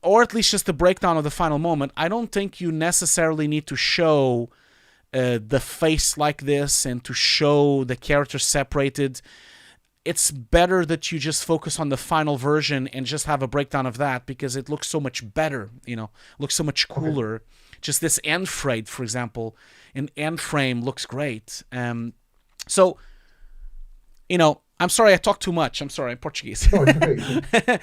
Or at least just the breakdown of the final moment. I don't think you necessarily need to show the face like this and to show the characters separated. It's better that you just focus on the final version and just have a breakdown of that, because it looks so much better, looks so much cooler. Okay. Just this end frame, for example, an end frame looks great. So, I'm sorry I talk too much. I'm sorry, I'm Portuguese. Oh, it's okay.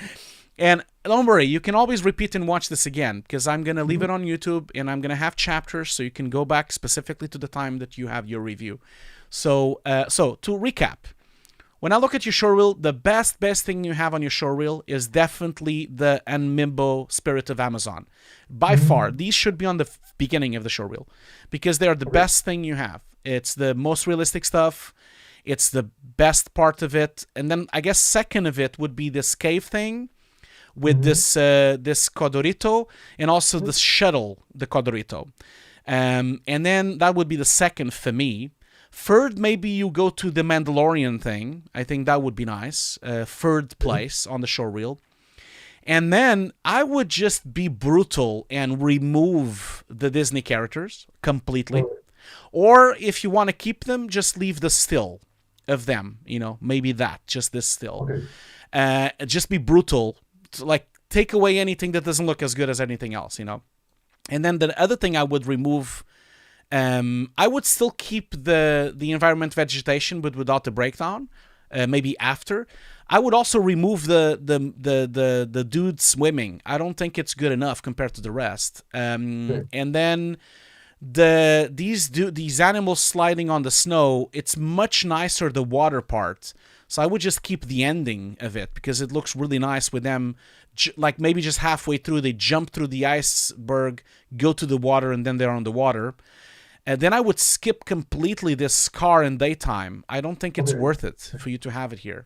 And don't worry, you can always repeat and watch this again, because I'm going to leave it on YouTube, and I'm going to have chapters so you can go back specifically to the time that you have your review. So to recap, when I look at your showreel, the best thing you have on your showreel is definitely the Anmimbo Spirit of Amazon. By far, these should be on the beginning of the showreel, because they are the best thing you have. It's the most realistic stuff. It's the best part of it. And then I guess second of it would be this cave thing, with this Codorito, and also the shuttle, the Codorito. And then that would be the second for me. Third, maybe you go to the Mandalorian thing. I think that would be nice. Third place on the showreel. And then I would just be brutal and remove the Disney characters completely. Or if you want to keep them, just leave the still of them. Maybe that, just this still. Just be brutal. Like, take away anything that doesn't look as good as anything else, And then the other thing I would remove, I would still keep the environment vegetation, but without the breakdown. Maybe after. I would also remove the dude swimming. I don't think it's good enough compared to the rest. And then these animals sliding on the snow, it's much nicer, the water part. So I would just keep the ending of it, because it looks really nice with them. Like maybe just halfway through, they jump through the iceberg, go to the water, and then they're on the water. And then I would skip completely this car in daytime. I don't think it's worth it for you to have it here.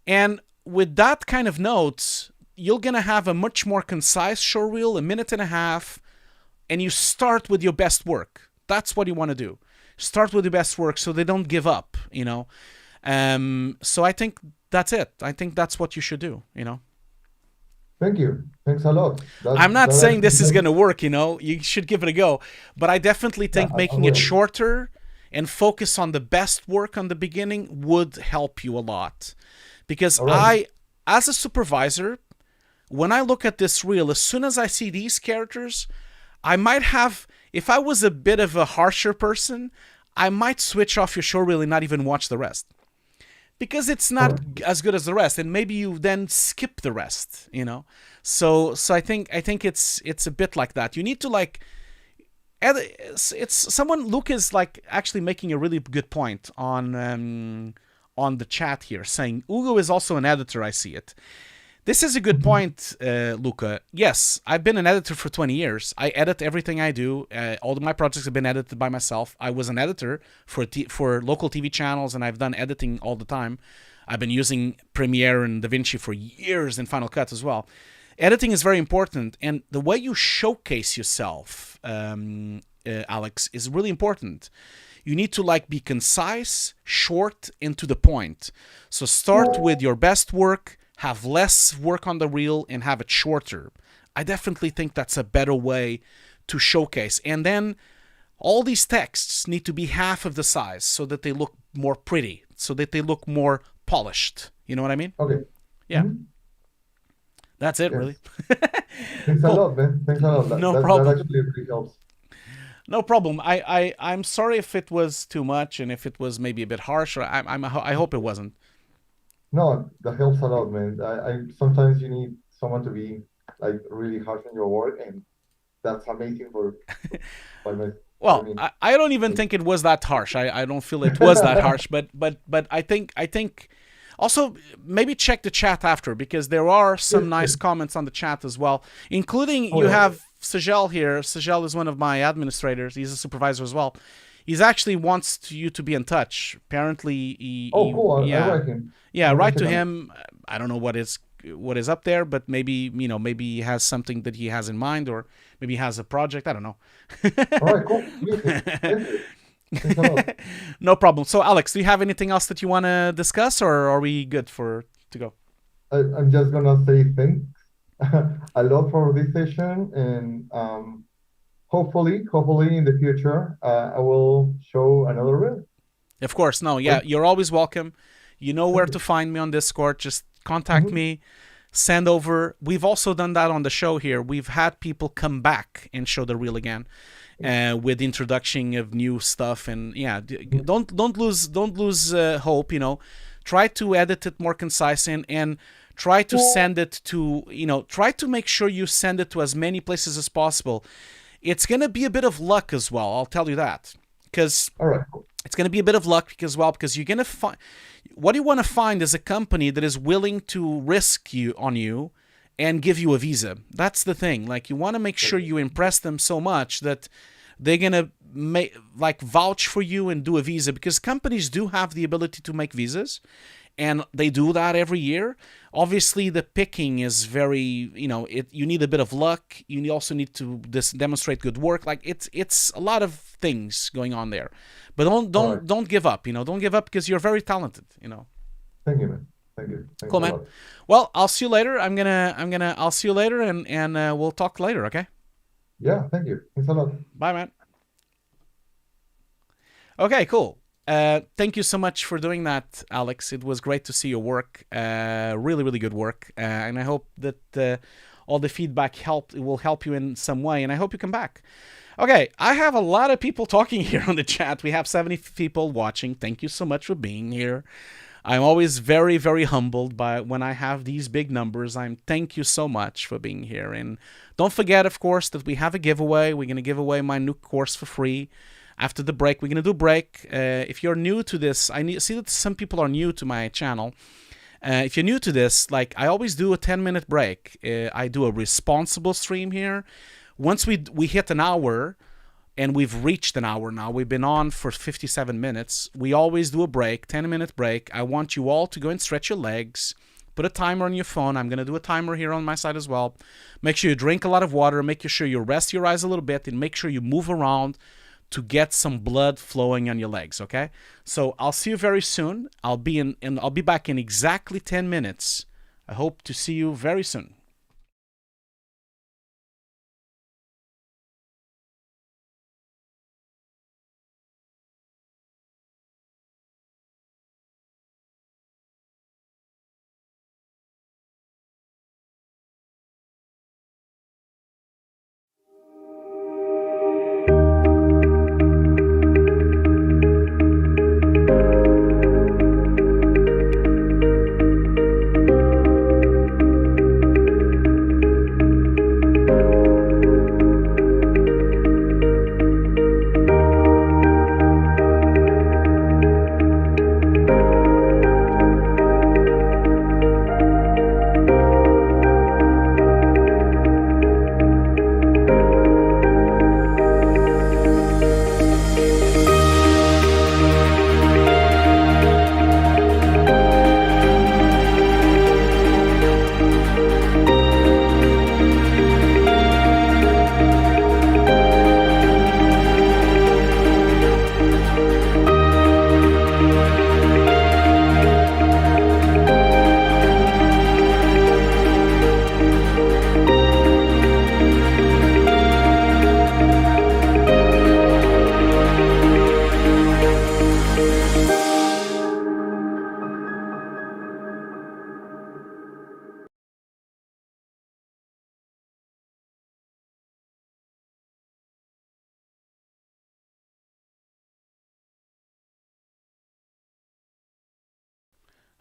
And with that kind of notes, you're going to have a much more concise showreel, 1.5 minutes, and you start with your best work. That's what you want to do. Start with your best work so they don't give up, So I think that's it. I think that's what you should do, Thank you. Thanks a lot. I'm not saying this is going to work, You should give it a go. But I definitely think making it shorter and focus on the best work on the beginning would help you a lot. Because as a supervisor, when I look at this reel, as soon as I see these characters, I might have, if I was a bit of a harsher person, I might switch off your showreel and not even watch the rest. Because it's not as good as the rest, and maybe you then skip the rest, So I think it's a bit like that. You need to Luke is actually making a really good point on the chat here, saying Hugo is also an editor. I see it. This is a good point, Luca. Yes, I've been an editor for 20 years. I edit everything I do. All of my projects have been edited by myself. I was an editor for local TV channels, and I've done editing all the time. I've been using Premiere and DaVinci for years, and Final Cut as well. Editing is very important, and the way you showcase yourself, Alex, is really important. You need to be concise, short, and to the point. So start with your best work, have less work on the reel, and have it shorter. I definitely think that's a better way to showcase. And then all these texts need to be half of the size so that they look more pretty, so that they look more polished. You know what I mean? Okay. Yeah. That's it, really. Thanks a lot, man. Thanks a lot. No problem. That actually really helps. No problem. I'm sorry if it was too much and if it was maybe a bit harsh. Or I hope it wasn't. No, that helps a lot, man. I sometimes you need someone to be like really harsh on your work, and that's amazing by my for Well, me. I don't even think it was that harsh. I don't feel it was that harsh, but I think also maybe check the chat after because there are some Yes, nice yes. comments on the chat as well, including Oh you yeah. have Sajel here. Sajel is one of my administrators. He's a supervisor as well. He's actually wants you to be in touch. Apparently, Oh, cool. I yeah, write him. yeah, I'm gonna write check to on it. him. I don't know what is up there, but maybe maybe he has something that he has in mind, or maybe he has a project. I don't know. All right, cool. Amazing. Thank you. Thanks a lot. No problem. So, Alex, do you have anything else that you want to discuss, or are we good for to go? I'm just gonna say thanks a lot for this session, and hopefully in the future, I will show another reel. Of course, no, yeah, Right? you're always welcome. You know where Thank to you. find me on Discord. Just contact Mhm. me, send over. We've also done that on the show here. We've had people come back and show the reel again, with the introduction of new stuff. And yeah, Mhm. don't lose hope. Try to edit it more concise and try to send it to try to make sure you send it to as many places as possible. It's gonna be a bit of luck as well. I'll tell you that because All right, cool. it's going to be a bit of luck as well because you're going to find what you want to find is a company that is willing to risk you on you and give you a visa. That's the thing. Like you want to make sure you impress them so much that they're going to like vouch for you and do a visa because companies do have the ability to make visas and they do that every year. Obviously, the picking is very, you need a bit of luck. You also need to demonstrate good work. Like it's a lot of things going on there, but don't All right. don't don't give up. Don't give up because you're very talented. Thank you, man. Thank you. Thanks Cool, a man. lot. Well, I'll see you later. I'll see you later, and we'll talk later. Okay. Yeah, thank you. Thanks a lot. Bye, man. Okay, cool. Thank you so much for doing that, Alex. It was great to see your work. Really, really good work. And I hope that all the feedback will help you in some way. And I hope you come back. Okay, I have a lot of people talking here on the chat. We have 70 people watching. Thank you so much for being here. I'm always very, very humbled by when I have these big numbers. Thank you so much for being here. And don't forget, of course, that we have a giveaway. We're going to give away my new course for free. After the break, we're going to do a break. If you're new to this, see that some people are new to my channel. If you're new to this, like I always do a 10-minute break. I do a responsible stream here. Once we hit an hour, and we've reached an hour now, we've been on for 57 minutes, we always do a break, 10-minute break. I want you all to go and stretch your legs. Put a timer on your phone. I'm going to do a timer here on my side as well. Make sure you drink a lot of water. Make sure you rest your eyes a little bit, and make sure you move around to get some blood flowing on your legs, okay? So I'll see you very soon. I'll be back in exactly 10 minutes. I hope to see you very soon.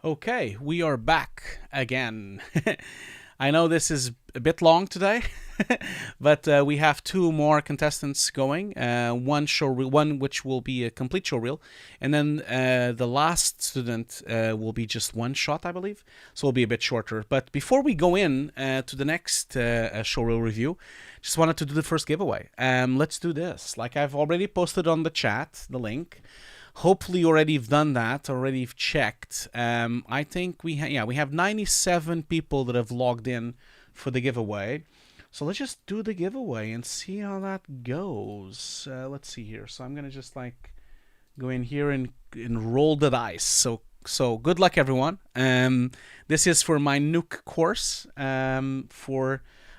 Okay, we are back again. I know this is a bit long today, but we have two more contestants going. One show reel, one which will be a complete show reel, and then the last student will be just one shot, I believe. So it'll be a bit shorter. But before we go in to the next show reel review, just wanted to do the first giveaway. Let's do this. Like I've already posted on the chat, the link. Hopefully you already have done that, already have checked. I think we have 97 people that have logged in for the giveaway. So let's just do the giveaway and see how that goes. Let's see here. So I'm gonna just like go in here and roll the dice. So good luck everyone. This is for my Nuke course. I'm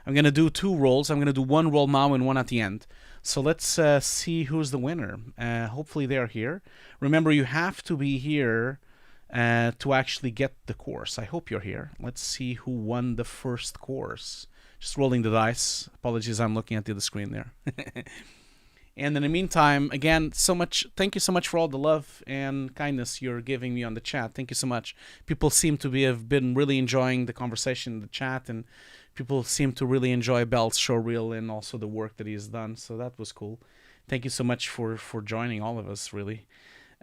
gonna do two rolls. I'm gonna do one roll now and one at the end. So let's see who's the winner. Hopefully they're here. Remember, you have to be here to actually get the course. I hope you're here. Let's see who won the first course. Just rolling the dice. Apologies, I'm looking at the other screen there. And in the meantime, again, thank you so much for all the love and kindness you're giving me on the chat. Thank you so much. People seem to have been really enjoying the conversation in the chat, and people seem to really enjoy Bel's showreel and also the work that he's done. So that was cool. Thank you so much for joining all of us, really.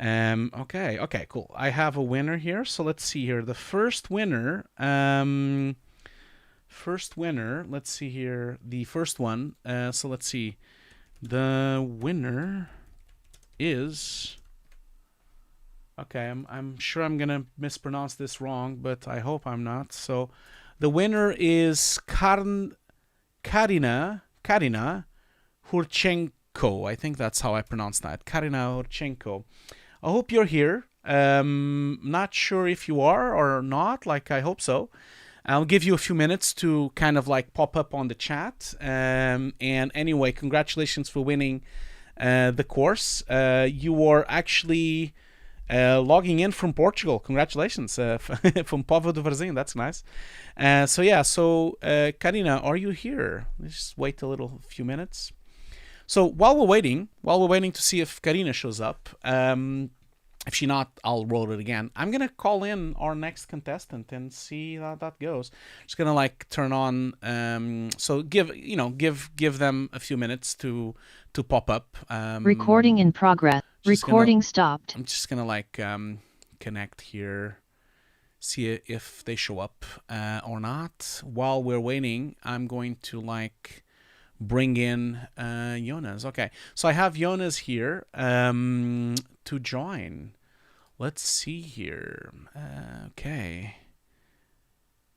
Okay, cool. I have a winner here. So let's see here. The first winner, let's see here. The first one, so let's see. The winner is... Okay, I'm sure I'm gonna mispronounce this wrong, but I hope I'm not. So the winner is Karina Hurchenko. I think that's how I pronounce that. Karina Hurchenko. I hope you're here. Not sure if you are or not. Like, I hope so. I'll give you a few minutes to kind of like pop up on the chat. And anyway, congratulations for winning the course. You are actually logging in from Portugal. Congratulations from Povo do Varzim. That's nice. So Karina, are you here? Let's just wait a few minutes. So while we're waiting to see if Karina shows up, if she not, I'll roll it again. I'm gonna call in our next contestant and see how that goes. Just gonna like turn on. So give them a few minutes to pop up. Recording in progress. Recording stopped. I'm just gonna like connect here, see if they show up or not. While we're waiting, I'm going to like bring in Jonas. Okay, so I have Jonas here to join. Let's see here. Okay,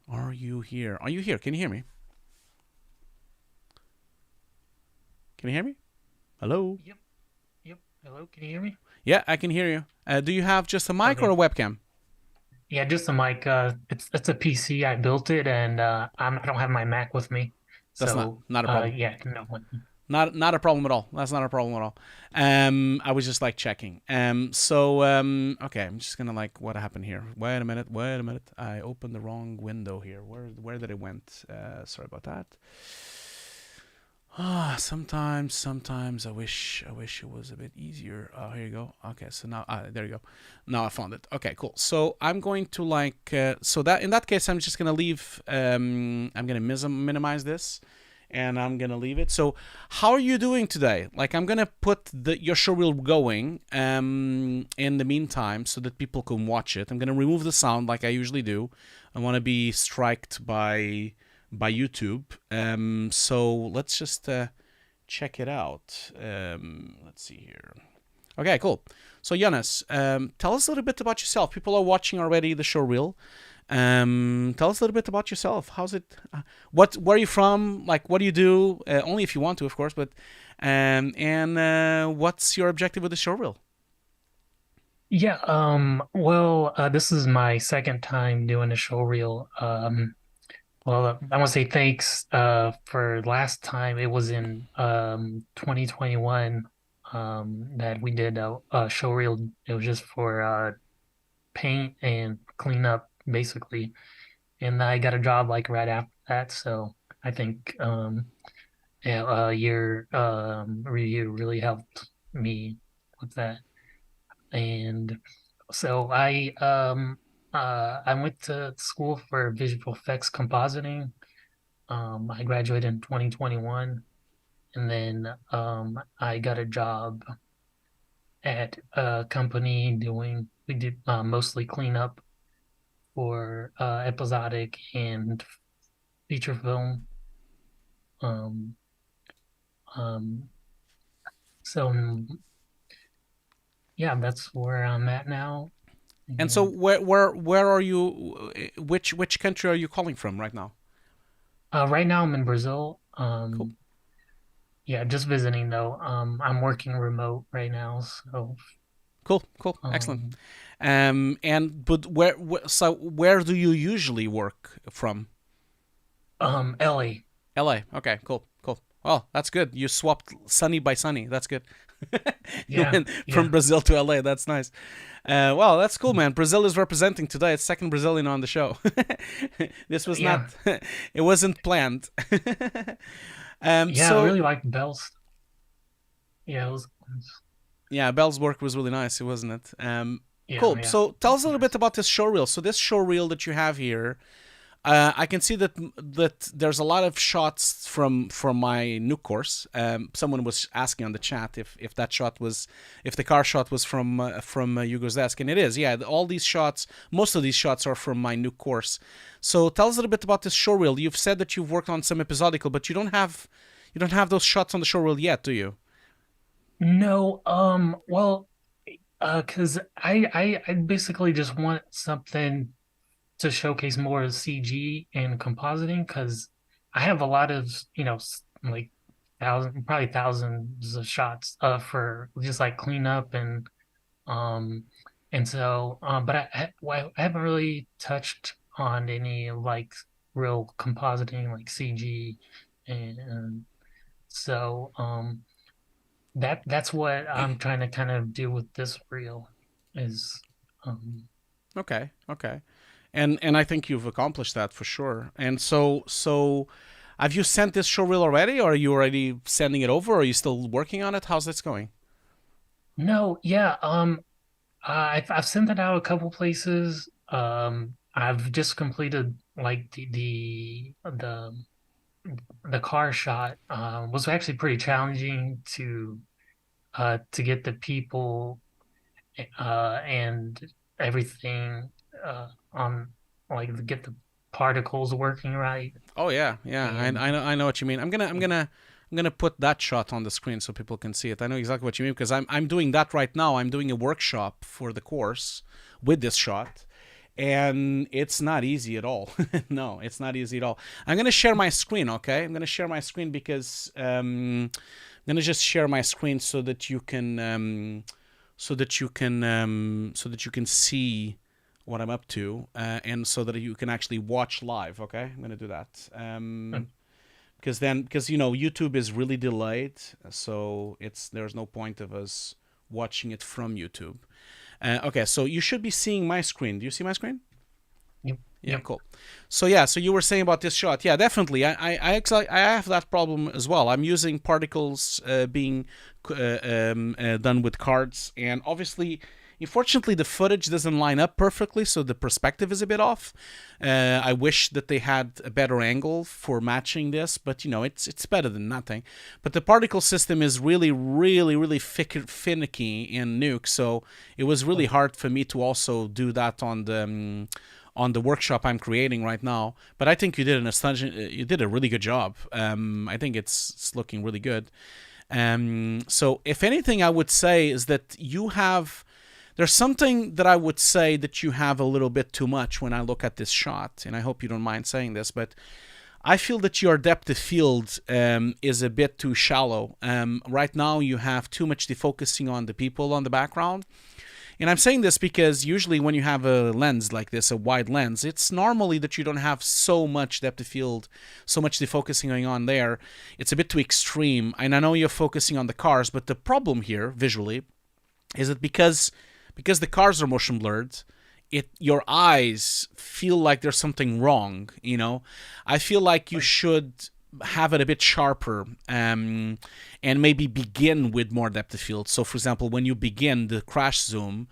are you here? Are you here? Can you hear me? Can you hear me? Hello? Yep. Hello, can you hear me? Yeah, I can hear you. Do you have just a mic or a webcam? Yeah, just a mic. It's a PC. I built it, and I don't have my Mac with me. That's so, not a problem. Yeah, no. Not a problem at all. That's not a problem at all. I was just like checking. Okay, I'm just gonna like, what happened here? Wait a minute. I opened the wrong window here. Where did it went? Sorry about that. Sometimes I wish it was a bit easier. Oh, here you go. Okay, so now there you go. Now I found it. Okay, cool. So I'm going to like in that case I'm just gonna leave. I'm gonna minimize this, and I'm gonna leave it. So how are you doing today? Like, I'm gonna put your showreel going in the meantime so that people can watch it. I'm gonna remove the sound like I usually do. I want to be striked by YouTube. So let's just check it out. Let's see here. Okay, cool. So Jonas, tell us a little bit about yourself. People are watching already the showreel. Tell us a little bit about yourself. How's it? Where are you from? Like, what do you do? Only if you want to, of course. But what's your objective with the showreel? Yeah. Well, this is my second time doing a showreel. Well, I want to say thanks for last time. It was in 2021 that we did a showreel. It was just for paint and cleanup, basically. And I got a job like right after that. So I think your review really helped me with that. And so I went to school for visual effects compositing. I graduated in 2021, and then I got a job at a company we did mostly cleanup for episodic and feature film. Um, um, so yeah, that's where I'm at now. And so where are you? Which country are you calling from right now? Right now I'm in Brazil. Cool. Yeah, just visiting though. I'm working remote right now, so Cool, excellent. But where do you usually work from? LA. LA. Okay, cool. Well, that's good. You swapped sunny by sunny. That's good. You Yeah, went from yeah, Brazil to LA. That's nice. Well, that's cool, man. Brazil is representing today. It's second Brazilian on the show. This was yeah, not. It wasn't planned. yeah. I really liked Bell's. Yeah, it was. Yeah, Bell's work was really nice, wasn't it? Yeah, Cool. yeah. So tell us a little bit about this showreel. So this showreel that you have here, I can see that there's a lot of shots from my new course. Someone was asking on the chat if the car shot was from Hugo's desk, and it is. Yeah, all these shots, most of these shots are from my new course. So tell us a little bit about this showreel. You've said that you've worked on some episodical, but you don't have those shots on the showreel yet, do you? No, well, because I basically just want something to showcase more CG and compositing because I have a lot of, like probably thousands of shots for just like cleanup um but I haven't really touched on any like real compositing like CG and so that's what I'm trying to kind of do with this reel is Okay. And I think you've accomplished that for sure. And so have you sent this showreel already, or are you already sending it over, or are you still working on it? How's this going? no, yeah, I've sent it out a couple places. I've just completed like the car shot was actually pretty challenging to get the people and everything on like get the particles working right. Oh yeah. And I know what you mean. I'm gonna put that shot on the screen so people can see it. I know exactly what you mean because I'm doing that right now. I'm doing a workshop for the course with this shot, and it's not easy at all. No, it's not easy at all. I'm gonna share my screen. Okay, I'm gonna share my screen because I'm gonna just share my screen so that you can see what I'm up to, and so that you can actually watch live. Okay, I'm gonna do that. Because YouTube is really delayed, so there's no point of us watching it from YouTube. Okay, so you should be seeing my screen. Do you see my screen? yep, Yeah, yep. cool. So you were saying about this shot. Yeah, definitely. I actually I have that problem as well. I'm using particles being done with cards, and obviously, unfortunately, the footage doesn't line up perfectly, so the perspective is a bit off. I wish that they had a better angle for matching this, but it's better than nothing. But the particle system is really, really, really finicky in Nuke, so it was really hard for me to also do that on the workshop I'm creating right now. But I think you did a really good job. I think it's looking really good. So if anything, I would say is that there's something that I would say that you have a little bit too much when I look at this shot, and I hope you don't mind saying this, but I feel that your depth of field is a bit too shallow. Right now, you have too much defocusing on the people on the background. And I'm saying this because usually when you have a lens like this, a wide lens, it's normally that you don't have so much depth of field, so much defocusing going on there. It's a bit too extreme. And I know you're focusing on the cars, but the problem here, visually, is that because the cars are motion blurred, your eyes feel like there's something wrong. I feel like you should have it a bit sharper and maybe begin with more depth of field. So for example, when you begin the crash zoom,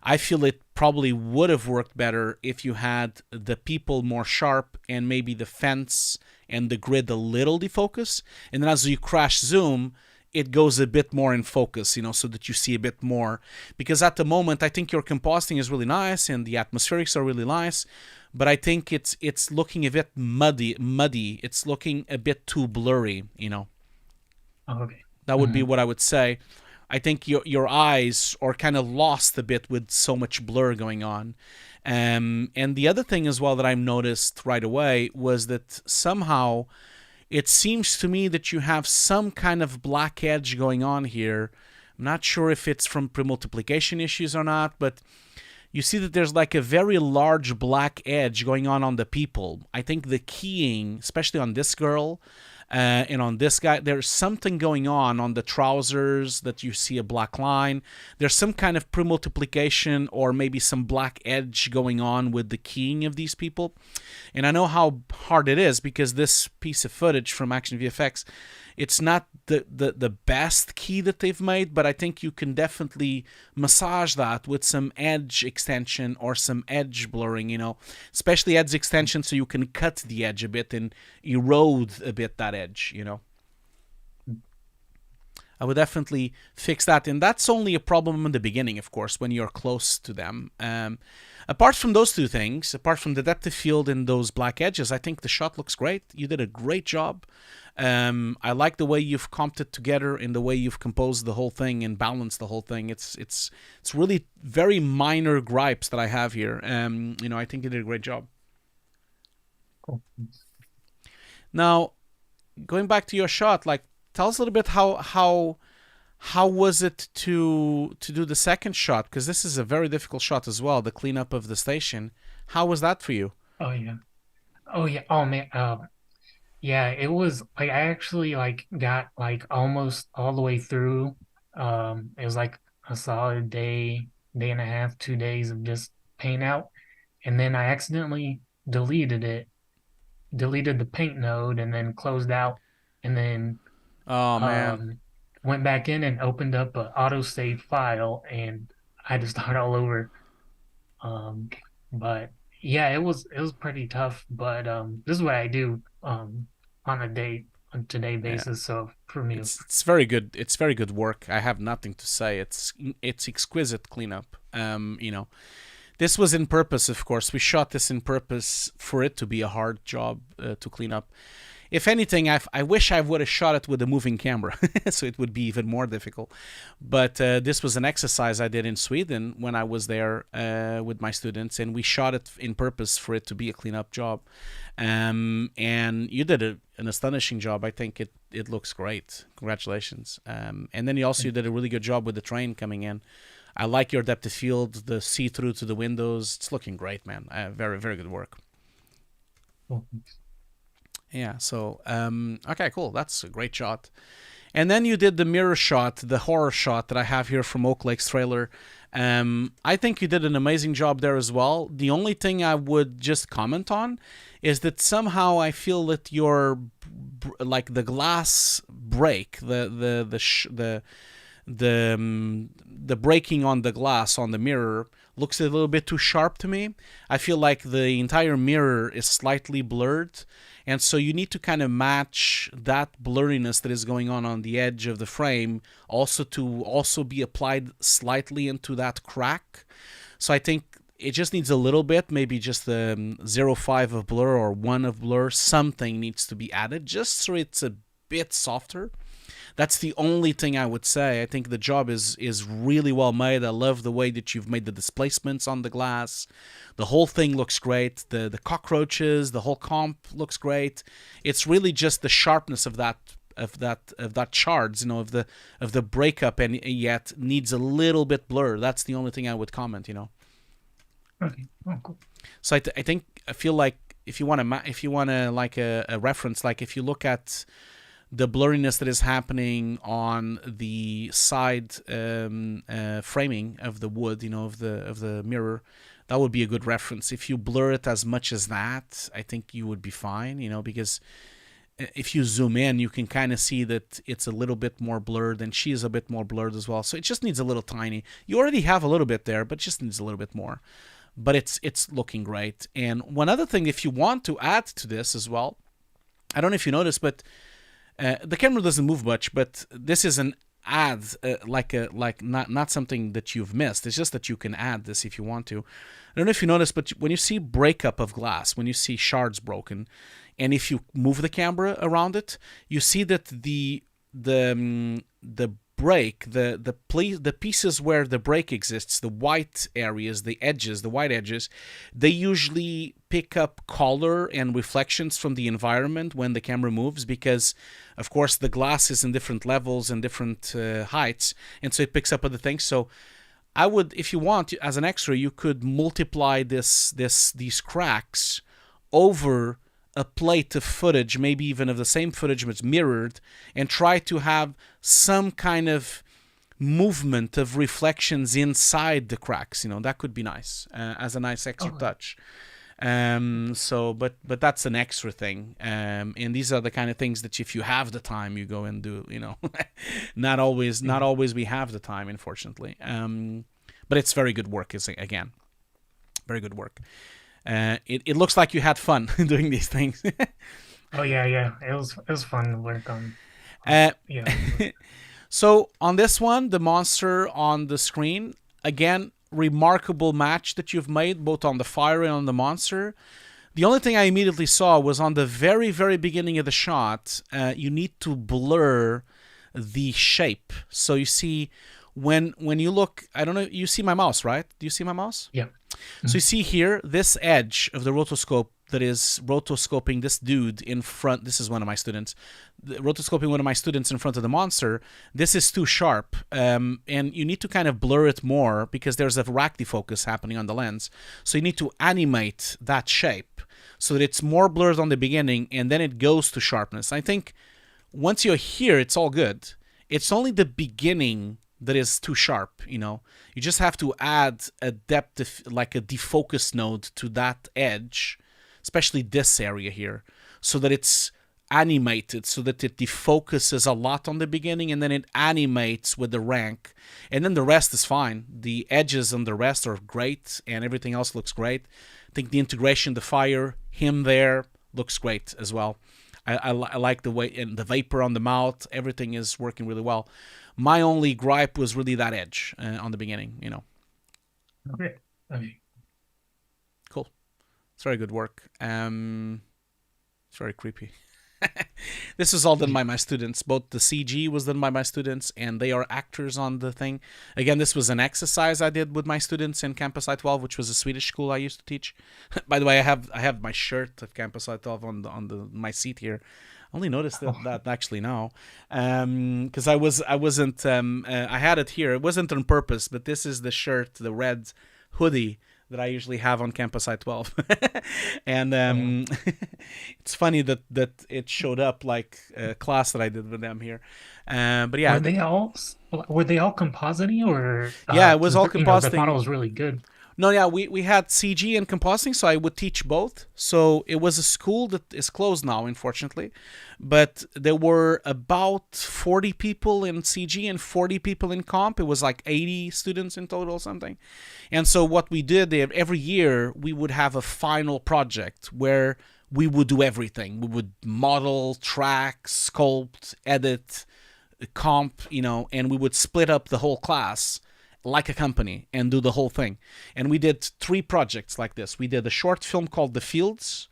I feel it probably would have worked better if you had the people more sharp and maybe the fence and the grid a little defocus. And then as you crash zoom, it goes a bit more in focus, so that you see a bit more. Because at the moment, I think your compositing is really nice and the atmospherics are really nice, but I think it's looking a bit muddy. It's looking a bit too blurry, Okay. That would be what I would say. I think your eyes are kind of lost a bit with so much blur going on. And the other thing as well that I noticed right away was that somehow it seems to me that you have some kind of black edge going on here. I'm not sure if it's from premultiplication issues or not, but you see that there's like a very large black edge going on the people. I think the keying, especially on this girl, and on this guy, there's something going on the trousers that you see a black line. There's some kind of premultiplication or maybe some black edge going on with the keying of these people. And I know how hard it is because this piece of footage from Action VFX, it's not the best key that they've made, but I think you can definitely massage that with some edge extension or some edge blurring, especially edge extension so you can cut the edge a bit and erode a bit that edge, I would definitely fix that. And that's only a problem in the beginning, of course, when you're close to them. Apart from those two things, apart from the depth of field and those black edges, I think the shot looks great. You did a great job. I like the way you've comped it together and the way you've composed the whole thing and balanced the whole thing. It's really very minor gripes that I have here. I think you did a great job. Cool. Now, going back to your shot, tell us a little bit how was it to do the second shot? Because this is a very difficult shot as well, the cleanup of the station. How was that for you? Oh yeah. Oh man. Yeah, it was I actually got almost all the way through. It was like a solid day and a half, 2 days of just paint out, and then I accidentally deleted the paint node, and then closed out, and then Oh man. Went back in and opened up an autosave file, and I had to start all over. But yeah, it was pretty tough. But this is what I do on a day-to-day basis. So for me, it's very good. It's very good work. I have nothing to say. It's exquisite cleanup. This was in purpose, of course. We shot this in purpose for it to be a hard job to clean up. If anything, I wish I would have shot it with a moving camera, so it would be even more difficult. But this was an exercise I did in Sweden when I was there with my students, and we shot it in purpose for it to be a cleanup job. And you did an astonishing job. I think it looks great. Congratulations. And then you did a really good job with the train coming in. I like your depth of field, the see-through to the windows. It's looking great, man. Very, very good work. Cool. Yeah, so, okay, cool. That's a great shot. And then you did the mirror shot, the horror shot that I have here from Oak Lake's trailer. I think you did an amazing job there as well. The only thing I would just comment on is that somehow I feel that your, the glass break, the breaking on the glass on the mirror looks a little bit too sharp to me. I feel like the entire mirror is slightly blurred, and so you need to kind of match that blurriness that is going on the edge of the frame also be applied slightly into that crack. So I think it just needs a little bit, maybe just the 0.5 of blur or 1 of blur. Something needs to be added just so it's a bit softer. That's the only thing I would say. I think the job is really well made. I love the way that you've made the displacements on the glass. The whole thing looks great. The cockroaches, the whole comp looks great. It's really just the sharpness of that shards, of the breakup, and yet needs a little bit blur. That's the only thing I would comment. Okay. Oh, cool. So I feel like if you want to like a reference, like if you look at the blurriness that is happening on the side framing of the wood, of the mirror, that would be a good reference. If you blur it as much as that, I think you would be fine, because if you zoom in, you can kind of see that it's a little bit more blurred, and she is a bit more blurred as well. So it just needs a little tiny. You already have a little bit there, but it just needs a little bit more. But it's looking great. And one other thing, if you want to add to this as well, I don't know if you noticed, but the camera doesn't move much, but this is an add, not something that you've missed. It's just that you can add this if you want to. I don't know if you noticed, but when you see breakup of glass, when you see shards broken, and if you move the camera around it, you see that the break, the pieces where the break exists, the white areas, the edges, the white edges, they usually pick up color and reflections from the environment when the camera moves, because of course the glass is in different levels and different heights, and so it picks up other things. So I would, if you want, as an extra, you could multiply these cracks over a plate of footage, maybe even of the same footage but mirrored, and try to have some kind of movement of reflections inside the cracks. That could be nice, as a nice extra touch. But that's an extra thing. And these are the kind of things that if you have the time, you go and do. Not always we have the time, unfortunately. But it's very good work. Again, very good work. It looks like you had fun doing these things. Oh yeah. It was fun to work on. So on this one, the monster on the screen, again, remarkable match that you've made both on the fire and on the monster. The only thing I immediately saw was on the very, very beginning of the shot, you need to blur the shape. So you see, when you look, I don't know, you see my mouse, right? Do you see my mouse? Yeah. So you see here, this edge of the rotoscope that is rotoscoping this dude in front. This is one of my students. Rotoscoping one of my students in front of the monster. This is too sharp. And you need to kind of blur it more because there's a rack defocus happening on the lens. So you need to animate that shape so that it's more blurred on the beginning and then it goes to sharpness. I think once you're here, it's all good. It's only the beginning that is too sharp, You just have to add a depth, like a defocus node to that edge, especially this area here, so that it's animated, so that it defocuses a lot on the beginning and then it animates with the rank. And then the rest is fine. The edges on the rest are great and everything else looks great. I think the integration, the fire, him there, looks great as well. I like the way, and the vapor on the mouth, everything is working really well. My only gripe was really that edge on the beginning, Okay. Cool. It's very good work. It's very creepy. This is all done by my students. Both the CG was done by my students, and they are actors on the thing. Again, this was an exercise I did with my students in Campus I-12, which was a Swedish school I used to teach. By the way, I have my shirt of Campus I-12 on my seat here. I only noticed that actually now, because I had it here. It wasn't on purpose, but this is the shirt, the red hoodie that I usually have on Campus I-12. And it's funny that it showed up like a class that I did with them here. But yeah. Were they all compositing or? Yeah, it was all compositing. The model was really good. No, yeah, we had CG and compositing, so I would teach both. So it was a school that is closed now, unfortunately. But there were about 40 people in CG and 40 people in comp. It was like 80 students in total or something. And so what we did there, every year we would have a final project where we would do everything. We would model, track, sculpt, edit, comp, and we would split up the whole class like a company and do the whole thing. And we did 3 projects like this. We did a short film called The Fields,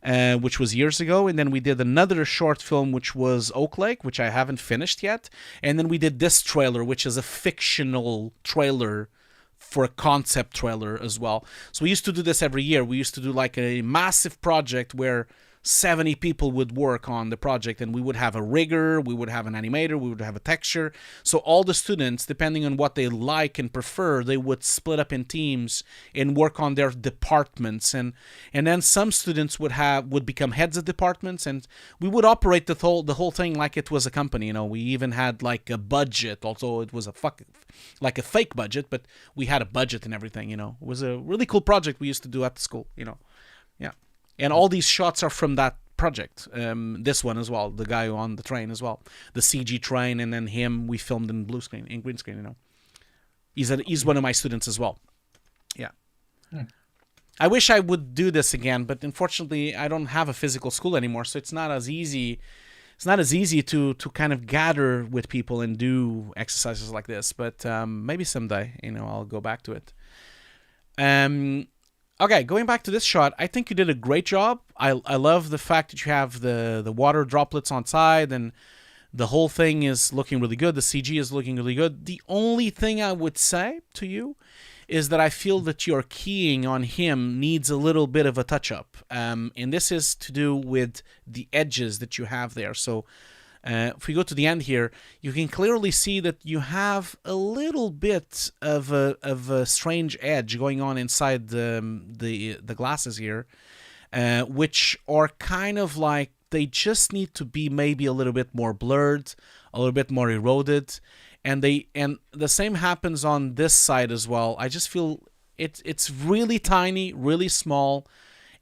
which was years ago, and then we did another short film which was Oak Lake, which I haven't finished yet, and then we did this trailer, which is a fictional trailer for a concept trailer as well. So we used to do this every year. We used to do like a massive project where 70 people would work on the project, and we would have a rigger, we would have an animator, we would have a texture. So all the students, depending on what they like and prefer, they would split up in teams and work on their departments. And then some students would become heads of departments, and we would operate the whole thing like it was a company. We even had like a budget, although it was like a fake budget, but we had a budget and everything. It was a really cool project we used to do at the school. Yeah. And all these shots are from that project. This one as well, the guy on the train as well, the CG train, and then him. We filmed in blue screen, in green screen. You know, he's one of my students as well. Yeah. I wish I would do this again, but unfortunately, I don't have a physical school anymore, so it's not as easy. It's not as easy to kind of gather with people and do exercises like this. But maybe someday, you know, I'll go back to it. Okay, going back to this shot, I think you did a great job. I love the fact that you have the water droplets on side, and the whole thing is looking really good. The CG is looking really good. The only thing I would say to you is that I feel that your keying on him needs a little bit of a touch-up. And this is to do with the edges that you have there. So if we go to the end here, you can clearly see that you have a little bit of a strange edge going on inside the glasses here, which are kind of like, they just need to be maybe a little bit more blurred, a little bit more eroded. And the same happens on this side as well. I just feel it's really tiny, really small,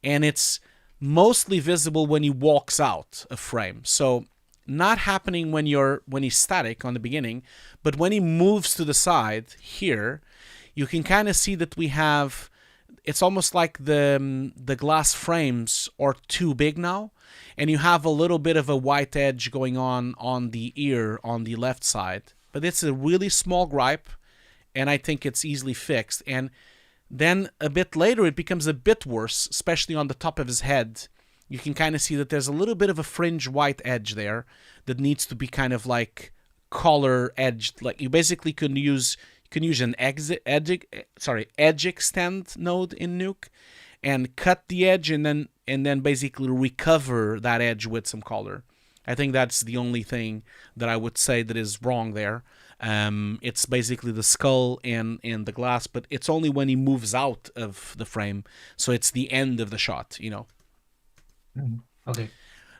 and it's mostly visible when he walks out of frame. So not happening when he's static on the beginning, but when he moves to the side here, you can kind of see that we have. It's almost like the glass frames are too big now, and you have a little bit of a white edge going on the ear on the left side. But it's a really small gripe, and I think it's easily fixed. And then a bit later, it becomes a bit worse, especially on the top of his head. You can kind of see that there's a little bit of a fringe white edge there that needs to be kind of like collar edged. Like you basically can use an edge extend node in Nuke and cut the edge and then basically recover that edge with some color. I think that's the only thing that I would say that is wrong there. It's basically the skull and the glass, but it's only when he moves out of the frame. So it's the end of the shot, you know. Okay.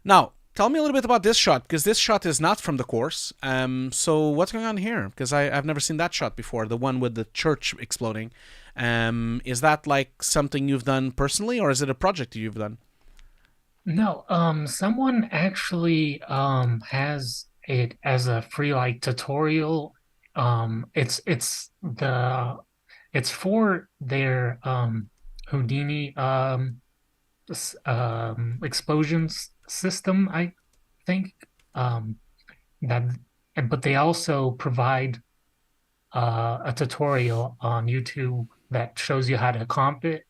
Now, tell me a little bit about this shot, because this shot is not from the course. So what's going on here? Because I've never seen that shot before, the one with the church exploding. Is that like something you've done personally, or is it a project you've done? No, someone actually has it as a free like tutorial. It's for their Houdini explosions system, I think. But they also provide a tutorial on YouTube that shows you how to comp it,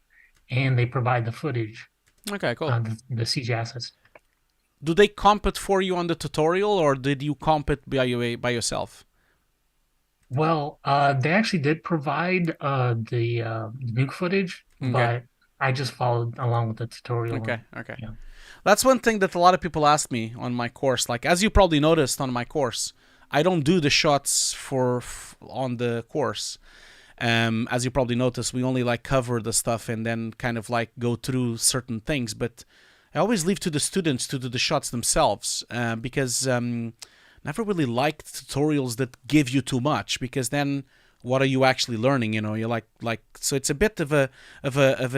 and they provide the footage. Okay, cool. The CG assets. Do they comp it for you on the tutorial, or did you comp it by yourself? Well, they actually did provide the nuke footage, Okay. but I just followed along with the tutorial. Okay. Yeah. That's one thing that a lot of people ask me on my course. Like, as you probably noticed on my course, I don't do the shots on the course. As you probably noticed, we only like cover the stuff and then kind of like go through certain things. But I always leave to the students to do the shots themselves, because never really liked tutorials that give you too much, because then what are you actually learning? You know, you're like so it's a bit of a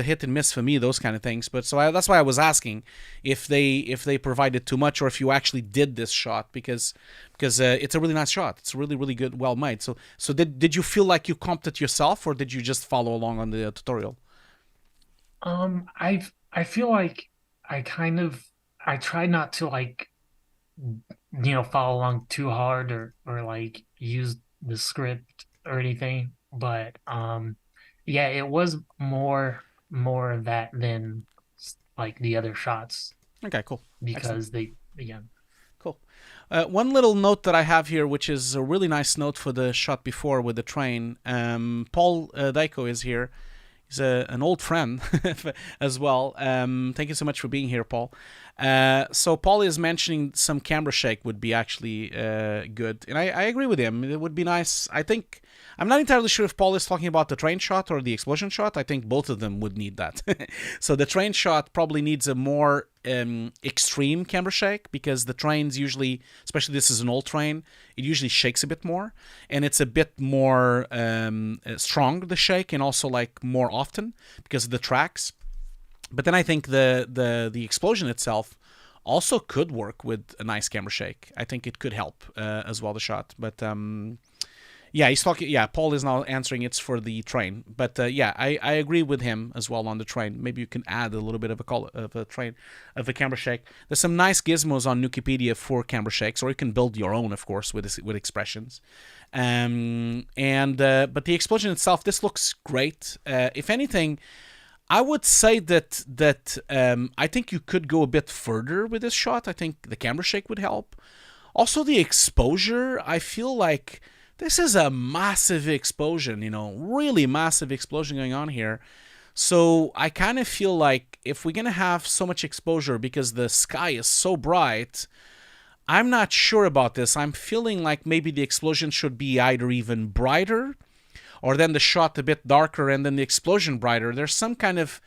hit and miss for me, those kind of things. But that's why I was asking if they provided too much, or if you actually did this shot, because it's a really nice shot. It's really, really good, well made. So did you feel like you comped it yourself, or did you just follow along on the tutorial? I feel like I try not to like follow along too hard or like use the script or anything, but yeah, it was more of that than like the other shots. Okay, cool. Because Excellent. Cool. One little note that I have here, which is a really nice note for the shot before with the train. Paul Dyko is here. He's an old friend as well. Thank you so much for being here, Paul. So Paul is mentioning some camera shake would be actually good. And I agree with him. It would be nice. I think, I'm not entirely sure if Paul is talking about the train shot or the explosion shot. I think both of them would need that. So the train shot probably needs a more extreme camera shake, because the trains usually, especially this is an old train, it usually shakes a bit more, and it's a bit more strong, the shake, and also like more often because of the tracks. But then I think the explosion itself also could work with a nice camera shake. I think it could help as well, the shot. But yeah, he's talking. Yeah, Paul is now answering it's for the train. But yeah, I agree with him as well on the train. Maybe you can add a little bit of a camera shake. There's some nice gizmos on Wikipedia for camera shakes, or you can build your own, of course, with expressions. But the explosion itself, this looks great. If anything, I would say that I think you could go a bit further with this shot. I think the camera shake would help. Also, the exposure, I feel like this is a massive explosion, really massive explosion going on here. So I kind of feel like if we're going to have so much exposure because the sky is so bright, I'm not sure about this. I'm feeling like maybe the explosion should be either even brighter, or then the shot a bit darker and then the explosion brighter. There's some kind of,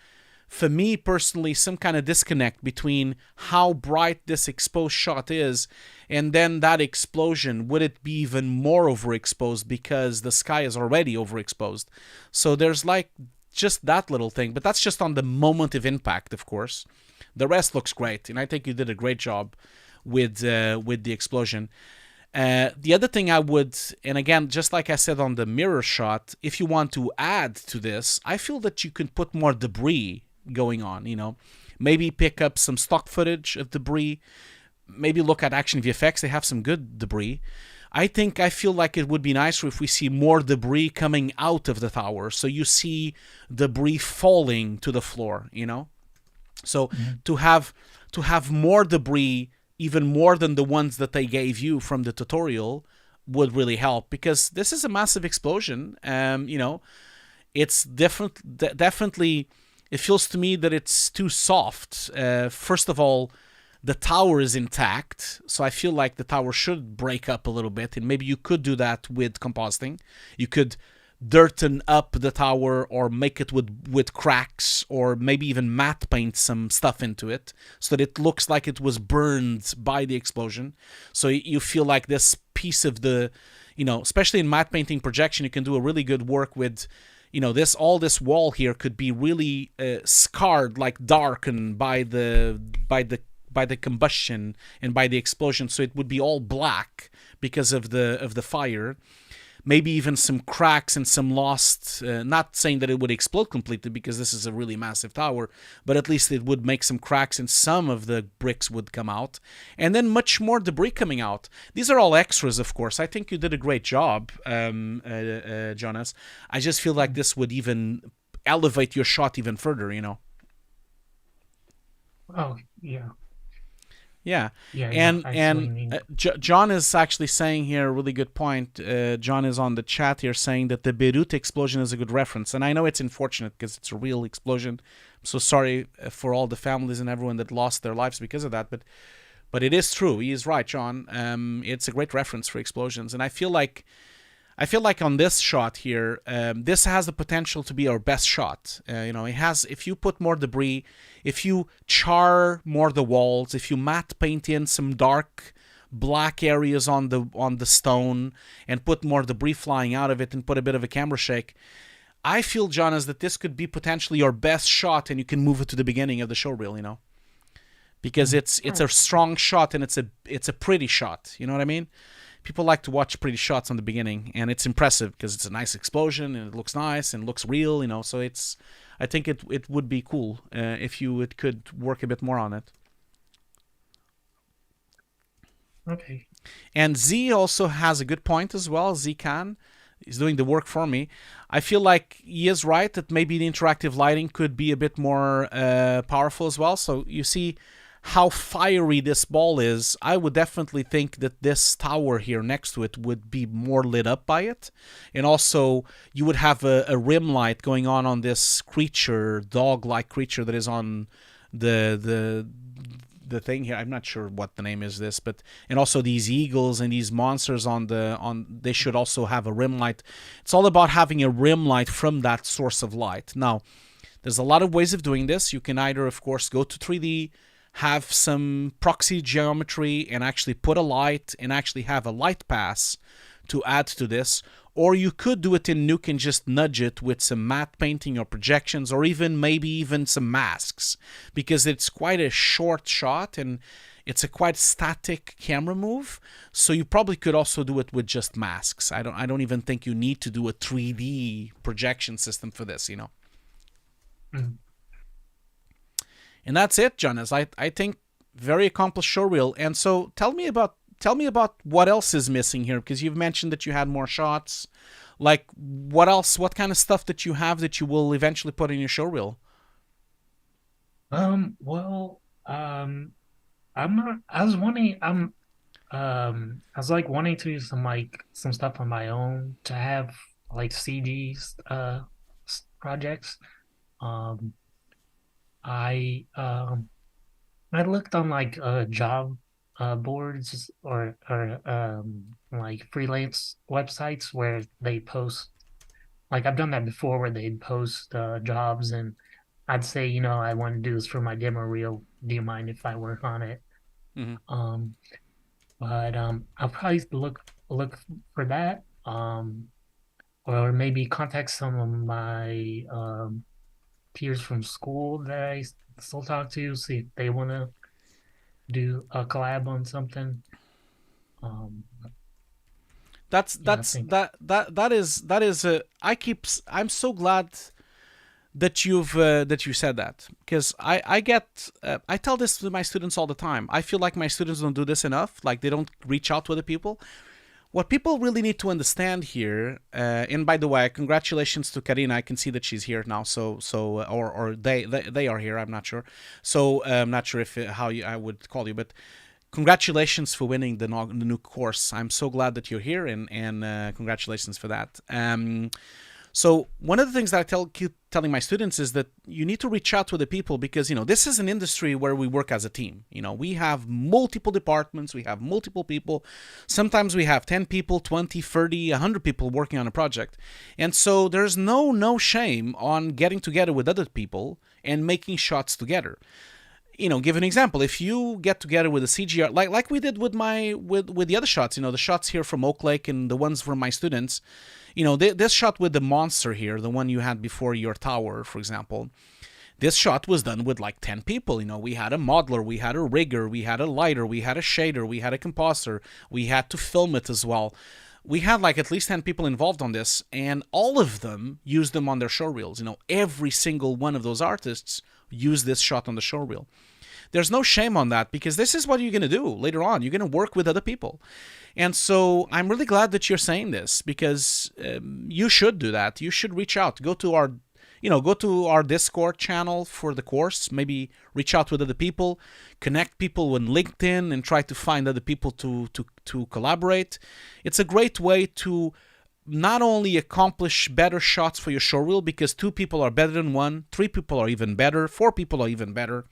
for me personally, some kind of disconnect between how bright this exposed shot is and then that explosion. Would it be even more overexposed because the sky is already overexposed? So there's like just that little thing, but that's just on the moment of impact, of course. The rest looks great, and I think you did a great job with the explosion. The other thing I would, and again, just like I said on the mirror shot, if you want to add to this, I feel that you can put more debris going on, maybe pick up some stock footage of debris, maybe look at Action VFX, they have some good debris. I feel like it would be nicer if we see more debris coming out of the tower, so you see debris falling to the floor, So to have more debris, even more than the ones that they gave you from the tutorial, would really help, because this is a massive explosion. It's definitely, it feels to me that it's too soft. First of all, the tower is intact, so I feel like the tower should break up a little bit, and maybe you could do that with compositing. You could dirten up the tower, or make it with cracks, or maybe even matte paint some stuff into it so that it looks like it was burned by the explosion. So you feel like this piece of the, especially in matte painting projection, you can do a really good work with, this wall here could be really scarred, like darkened by the combustion and by the explosion, so it would be all black because of the fire. Maybe even some cracks and some lost, not saying that it would explode completely because this is a really massive tower, but at least it would make some cracks and some of the bricks would come out. And then much more debris coming out. These are all extras, of course. I think you did a great job, Jonas. I just feel like this would even elevate your shot even further, Oh, yeah. Yeah, Yeah, and John is actually saying here a really good point. John is on the chat here saying that the Beirut explosion is a good reference, and I know it's unfortunate because it's a real explosion. I'm so sorry for all the families and everyone that lost their lives because of that, but it is true. He is right, John. It's a great reference for explosions, and I feel like on this shot here, this has the potential to be our best shot. It has, if you put more debris, if you char more the walls, if you matte paint in some dark black areas on the stone and put more debris flying out of it and put a bit of a camera shake, I feel, Jonas, that this could be potentially your best shot, and you can move it to the beginning of the showreel, because it's a strong shot and it's a pretty shot. You know what I mean? People like to watch pretty shots on the beginning, and it's impressive because it's a nice explosion and it looks nice and looks real, so I think it would be cool if you could work a bit more on it. Okay. And Z also has a good point as well. Z Khan is doing the work for me. I feel like he is right that maybe the interactive lighting could be a bit more powerful as well. So you see how fiery this ball is. I would definitely think that this tower here next to it would be more lit up by it. And also you would have a rim light going on this creature, dog-like creature that is on the thing here. I'm not sure what the name is this, but and also these eagles and these monsters they should also have a rim light. It's all about having a rim light from that source of light. Now, there's a lot of ways of doing this. You can either, of course, go to 3D, have some proxy geometry and actually put a light and actually have a light pass to add to this, or you could do it in Nuke and just nudge it with some matte painting or projections, or even maybe even some masks, because it's quite a short shot and it's a quite static camera move. So you probably could also do it with just masks. I don't even think you need to do a 3D projection system for this, you know. Mm. And that's it, Jonas. I think very accomplished showreel. And so tell me about what else is missing here, because you've mentioned that you had more shots. Like, what else? What kind of stuff that you have that you will eventually put in your showreel? Well, I'm not. I was wanting. I was like wanting to do some stuff on my own to have like CDs, projects. Um, I looked on like job boards or like freelance websites where they post, like I've done that before, where they'd post jobs, and I'd say, I want to do this for my demo reel. Do you mind if I work on it? Mm-hmm. But I'll probably look for that. Or maybe contact some of my peers from school that I still talk to, see if they want to do a collab on something. Um, That's yeah, I that's think. that is I'm so glad that you said that, because I tell this to my students all the time. I feel like my students don't do this enough. Like, they don't reach out to other people. What people really need to understand here, and by the way, congratulations to Karina. I can see that she's here now. Or they are here. I'm not sure. So I'm not sure if how I would call you, but congratulations for winning the new course. I'm so glad that you're here, and congratulations for that. So one of the things that I keep telling my students is that you need to reach out to the people, because, this is an industry where we work as a team. We have multiple departments, we have multiple people. Sometimes we have 10 people, 20, 30, 100 people working on a project. And so there's no shame on getting together with other people and making shots together. Give an example. If you get together with a CGR, like we did with the other shots, the shots here from Oak Lake and the ones from my students, this shot with the monster here, the one you had before your tower, for example, this shot was done with like 10 people. We had a modeler, we had a rigger, we had a lighter, we had a shader, we had a composer, we had to film it as well. We had like at least 10 people involved on this, and all of them used them on their showreels. Every single one of those artists used this shot on the showreel. There's no shame on that, because this is what you're going to do later on. You're going to work with other people. And so I'm really glad that you're saying this, because you should do that. You should reach out. Go to our Discord channel for the course. Maybe reach out with other people, connect people on LinkedIn, and try to find other people to collaborate. It's a great way to not only accomplish better shots for your showreel, because 2 people are better than 1, 3 people are even better, 4 people are even better.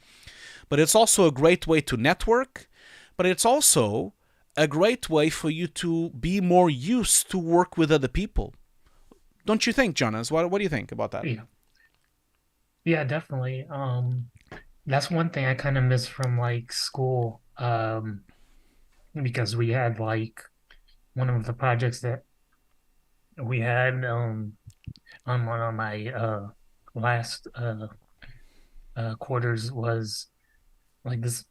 But it's also a great way to network, but it's also a great way for you to be more used to work with other people. Don't you think, Jonas? What do you think about that? Yeah, definitely. That's one thing I kind of miss from like school, because we had like one of the projects that we had on one of my last quarters was this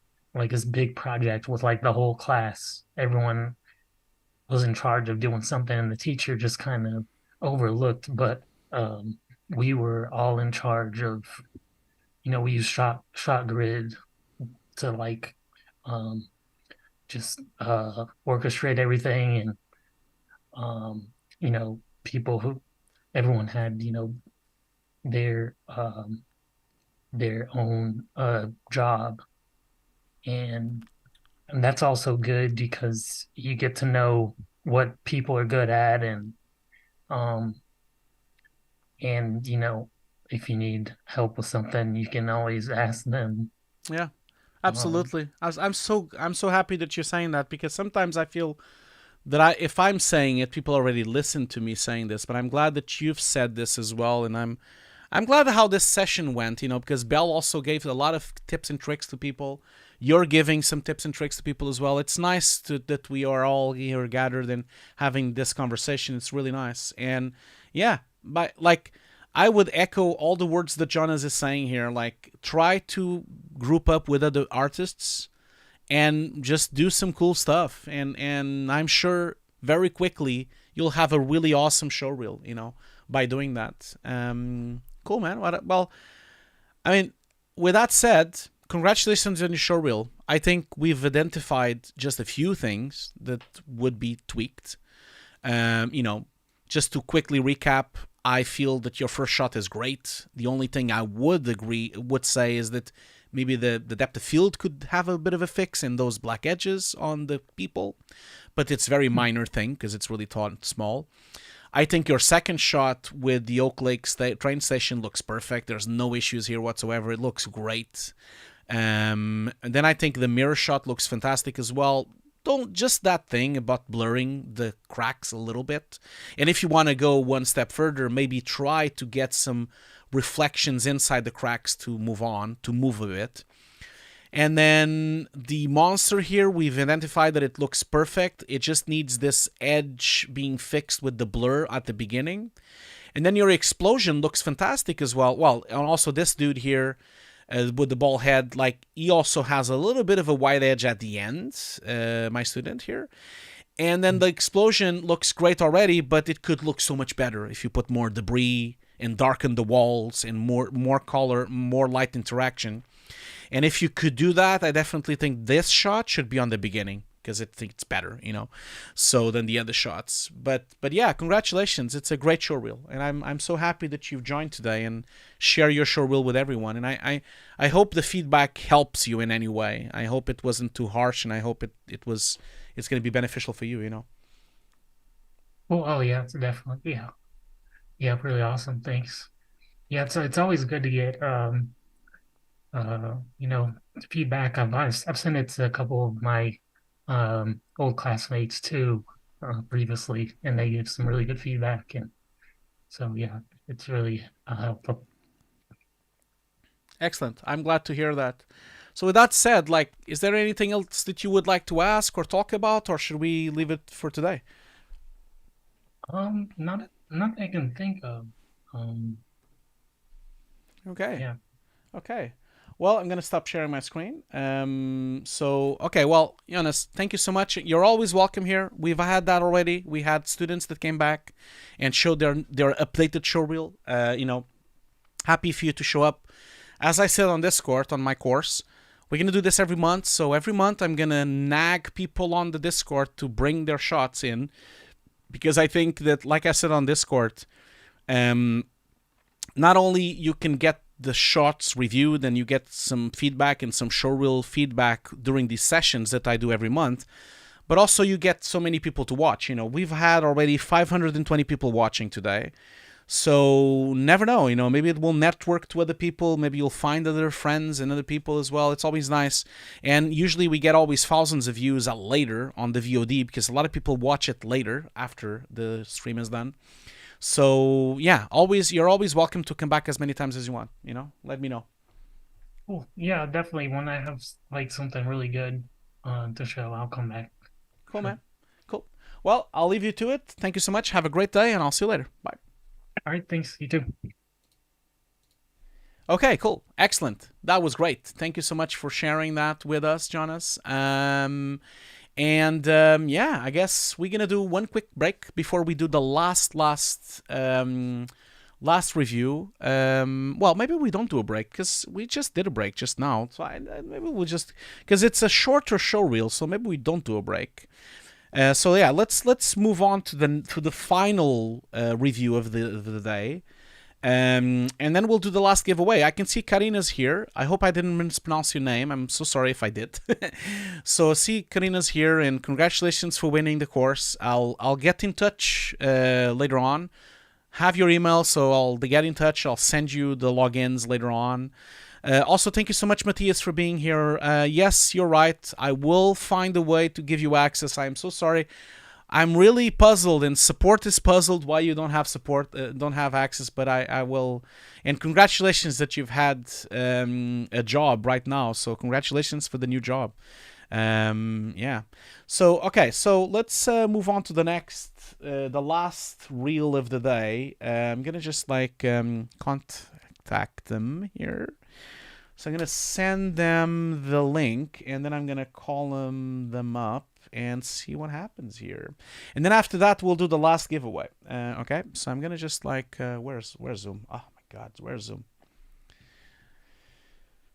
big project with like the whole class. Everyone was in charge of doing something, and the teacher just kind of overlooked. But we were all in charge of, we used shot grid to like just orchestrate everything, and people who everyone had their own job, and that's also good because you get to know what people are good at, and um if you need help with something, you can always ask them. Yeah, absolutely. I'm so happy that you're saying that, because sometimes I feel that if I'm saying it, people already listen to me saying this, but I'm glad that you've said this as well, and I'm glad how this session went, because Belle also gave a lot of tips and tricks to people. You're giving some tips and tricks to people as well. It's nice that we are all here gathered and having this conversation. It's really nice. And yeah, but like, I would echo all the words that Jonas is saying here. Like, try to group up with other artists and just do some cool stuff. And I'm sure very quickly you'll have a really awesome showreel, by doing that. Cool, man. Well, I mean, with that said, congratulations on your showreel. I think we've identified just a few things that would be tweaked. Just to quickly recap, I feel that your first shot is great. The only thing I would say is that maybe the depth of field could have a bit of a fix in those black edges on the people, but it's a very minor thing because it's really small. I think your second shot with the Oak Lake train station looks perfect. There's no issues here whatsoever. It looks great. And then I think the mirror shot looks fantastic as well. Just that thing about blurring the cracks a little bit. And if you want to go one step further, maybe try to get some reflections inside the cracks to move a bit. And then the monster here, we've identified that it looks perfect. It just needs this edge being fixed with the blur at the beginning. And then your explosion looks fantastic as well. Well, and also this dude here with the ball head, like, he also has a little bit of a wide edge at the end, my student here. And then the explosion looks great already, but it could look so much better if you put more debris and darken the walls and more color, more light interaction. And if you could do that, I definitely think this shot should be on the beginning because I think it's better, so than the other shots. But yeah, congratulations. It's a great showreel. And I'm so happy that you've joined today and share your showreel with everyone. And I hope the feedback helps you in any way. I hope it wasn't too harsh, and I hope it's going to be beneficial for you, Oh yeah, it's definitely, yeah. Yeah, really awesome. Thanks. Yeah, it's always good to get feedback. I've sent it to a couple of my old classmates too previously, and they give some really good feedback, and so yeah, it's really helpful. Excellent. I'm glad to hear that. So with that said, like, is there anything else that you would like to ask or talk about, or should we leave it for today? Not I can think of. Okay. Yeah. Okay. Well, I'm going to stop sharing my screen. Okay, well, Jonas, thank you so much. You're always welcome here. We've had that already. We had students that came back and showed their updated showreel. Happy for you to show up. As I said on Discord, on my course, we're going to do this every month. So every month I'm going to nag people on the Discord to bring their shots in, because I think that, like I said on Discord, not only you can get the shots reviewed and you get some feedback and some showreel feedback during these sessions that I do every month, but also you get so many people to watch. We've had already 520 people watching today. So never know, maybe it will network to other people. Maybe you'll find other friends and other people as well. It's always nice. And usually we get always thousands of views later on the VOD, because a lot of people watch it later after the stream is done. So yeah, you're always welcome to come back as many times as you want. Let me know. Cool. Yeah, definitely. When I have like something really good to show, I'll come back. Cool, man. Cool. Well, I'll leave you to it. Thank you so much. Have a great day, and I'll see you later. Bye. All right. Thanks. You too. Okay, cool. Excellent. That was great. Thank you so much for sharing that with us, Jonas. Yeah, I guess we're gonna do one quick break before we do the last review. Well, maybe we don't do a break because we just did a break just now. So maybe we'll just, because it's a shorter showreel, so maybe we don't do a break. So yeah, let's move on to the final review of the day. And then we'll do the last giveaway. I can see Karina's here. I hope I didn't mispronounce your name. I'm so sorry if I did. So see Karina's here, and congratulations for winning the course. I'll get in touch later on. Have your email, so I'll get in touch. I'll send you the logins later on. Also, thank you so much, Matthias, for being here. Yes, you're right. I will find a way to give you access. I'm so sorry. I'm really puzzled, and support is puzzled why you don't have support, don't have access. But I will. And congratulations that you've had a job right now. So congratulations for the new job. Yeah. So okay. So let's move on to the next, the last reel of the day. I'm gonna just like contact them here. So I'm gonna send them the link, and then I'm gonna call them up and see what happens here. And then after that, we'll do the last giveaway. Okay. So I'm gonna just like where's Zoom? Oh my God, where's Zoom?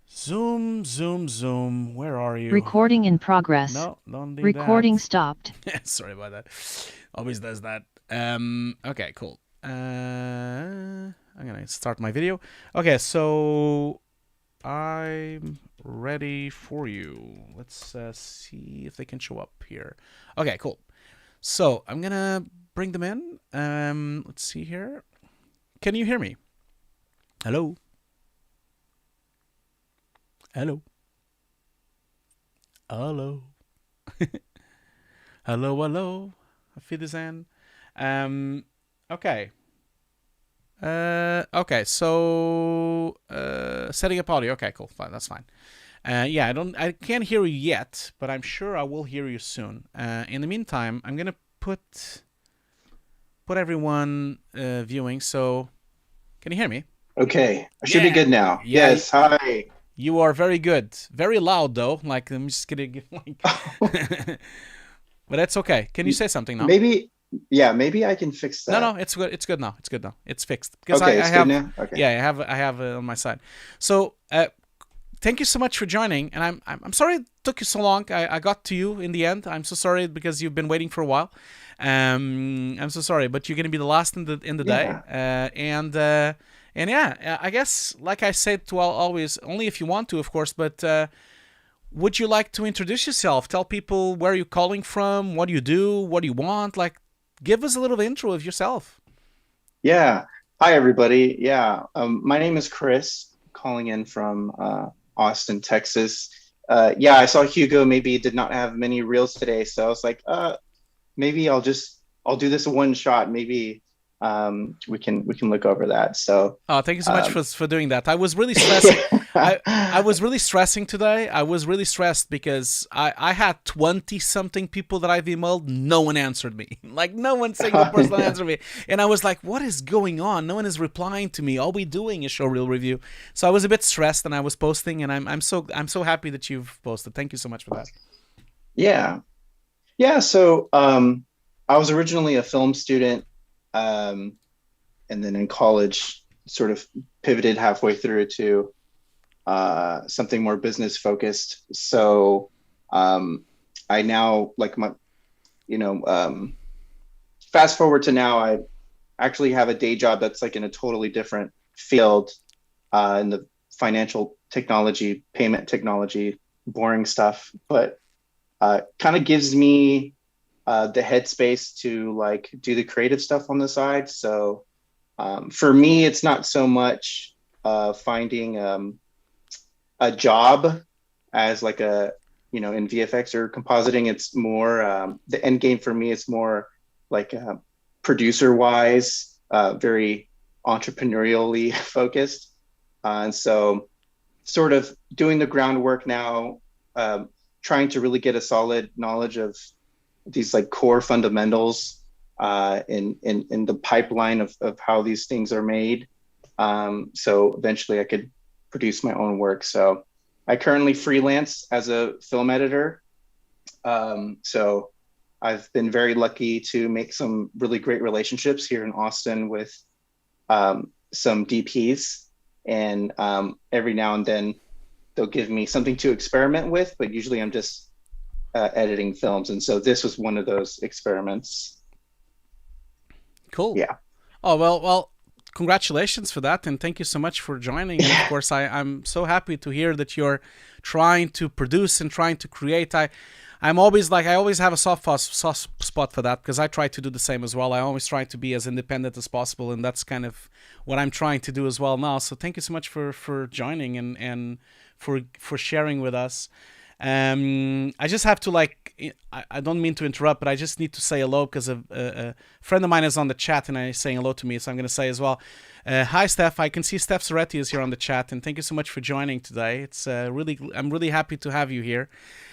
Zoom. Where are you? Recording in progress. No, don't do Recording that. stopped. Sorry about that. Always does that. Okay, cool. I'm gonna start my video. Okay, so I'm ready for you. Let's see if they can show up here. Okay, cool. So I'm gonna bring them in. Let's see here. Can you hear me? Hello. Hello. Hello. Hello. Auf Wiedersehen. Okay. Okay, so setting up audio. Okay, cool. Fine, that's fine. Yeah, I can't hear you yet, but I'm sure I will hear you soon. In the meantime, I'm gonna put everyone viewing. So, can you hear me? Okay, I should be good now. Yeah. Yes, hi. You are very good. Very loud though. Like I'm just gonna give like. But that's okay. Can you say something now? Maybe I can fix that. No, it's good. It's good now. It's fixed because okay, I have. Good now? Okay. Yeah, I have it on my side. So thank you so much for joining, and I'm sorry it took you so long. I got to you in the end. I'm so sorry because you've been waiting for a while. I'm so sorry, but you're gonna be the last in the day. And yeah, I guess like I said to always, only if you want to, of course. But would you like to introduce yourself? Tell people where you're calling from, what you do, what you want. Like, give us a little intro of yourself. Yeah. Hi, everybody. Yeah. My name is Chris, calling in from Austin, Texas. Yeah, I saw Hugo maybe did not have many reels today, so I was like, maybe I'll do this one shot. Maybe we can look over that. So thank you so much for doing that. I was really stressing. I was really stressing today. I was really stressed because I had 20 something people that I've emailed. No one answered me. Like no one single person answered me. And I was like, what is going on? No one is replying to me. All we doing is showreel review. So I was a bit stressed, and I was posting, and I'm so happy that you've posted. Thank you so much for that. Yeah. So I was originally a film student. And then in college, sort of pivoted halfway through to something more business focused. So I now fast forward to now, I actually have a day job that's like in a totally different field in the financial technology, payment technology, boring stuff, but kind of gives me the headspace to like do the creative stuff on the side. So for me, it's not so much finding a job as like in VFX or compositing. It's more the end game for me. It's more like producer wise, very entrepreneurially focused. And so sort of doing the groundwork now, trying to really get a solid knowledge of these like core fundamentals in the pipeline of how these things are made. So eventually I could produce my own work. So I currently freelance as a film editor. So I've been very lucky to make some really great relationships here in Austin with some DPs, and every now and then they'll give me something to experiment with, but usually I'm just editing films. And so this was one of those experiments. Cool. Yeah. Oh, well, congratulations for that. And thank you so much for joining. And of course, I'm so happy to hear that you're trying to produce and trying to create. I'm always like, I always have a soft spot for that, because I try to do the same as well. I always try to be as independent as possible. And that's kind of what I'm trying to do as well now. So thank you so much for joining and for sharing with us. I just have to I don't mean to interrupt, but I just need to say hello because a friend of mine is on the chat and is saying hello to me, so I'm going to say as well. Hi, Steph. I can see Steph Soretti is here on the chat, and thank you so much for joining today. I'm really happy to have you here.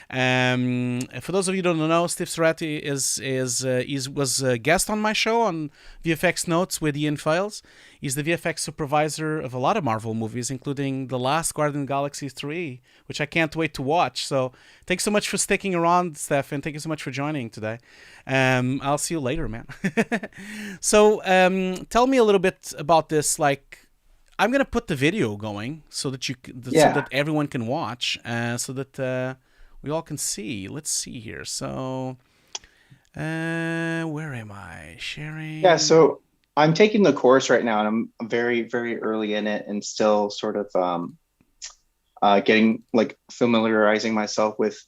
For those of you who don't know, Steve Soretti was a guest on my show on VFX Notes with Ian Files. He's the VFX supervisor of a lot of Marvel movies, including The Last Guardian of the Galaxy 3, which I can't wait to watch. So thanks so much for sticking around, Steph, and thank you so much for joining today. I'll see you later, man. So tell me a little bit about this. I'm going to put the video going so that so that everyone can watch, so that we all can see. Let's see here. So, where am I? Sharing? Yeah, so I'm taking the course right now, and I'm very, very early in it and still sort of getting, familiarizing myself with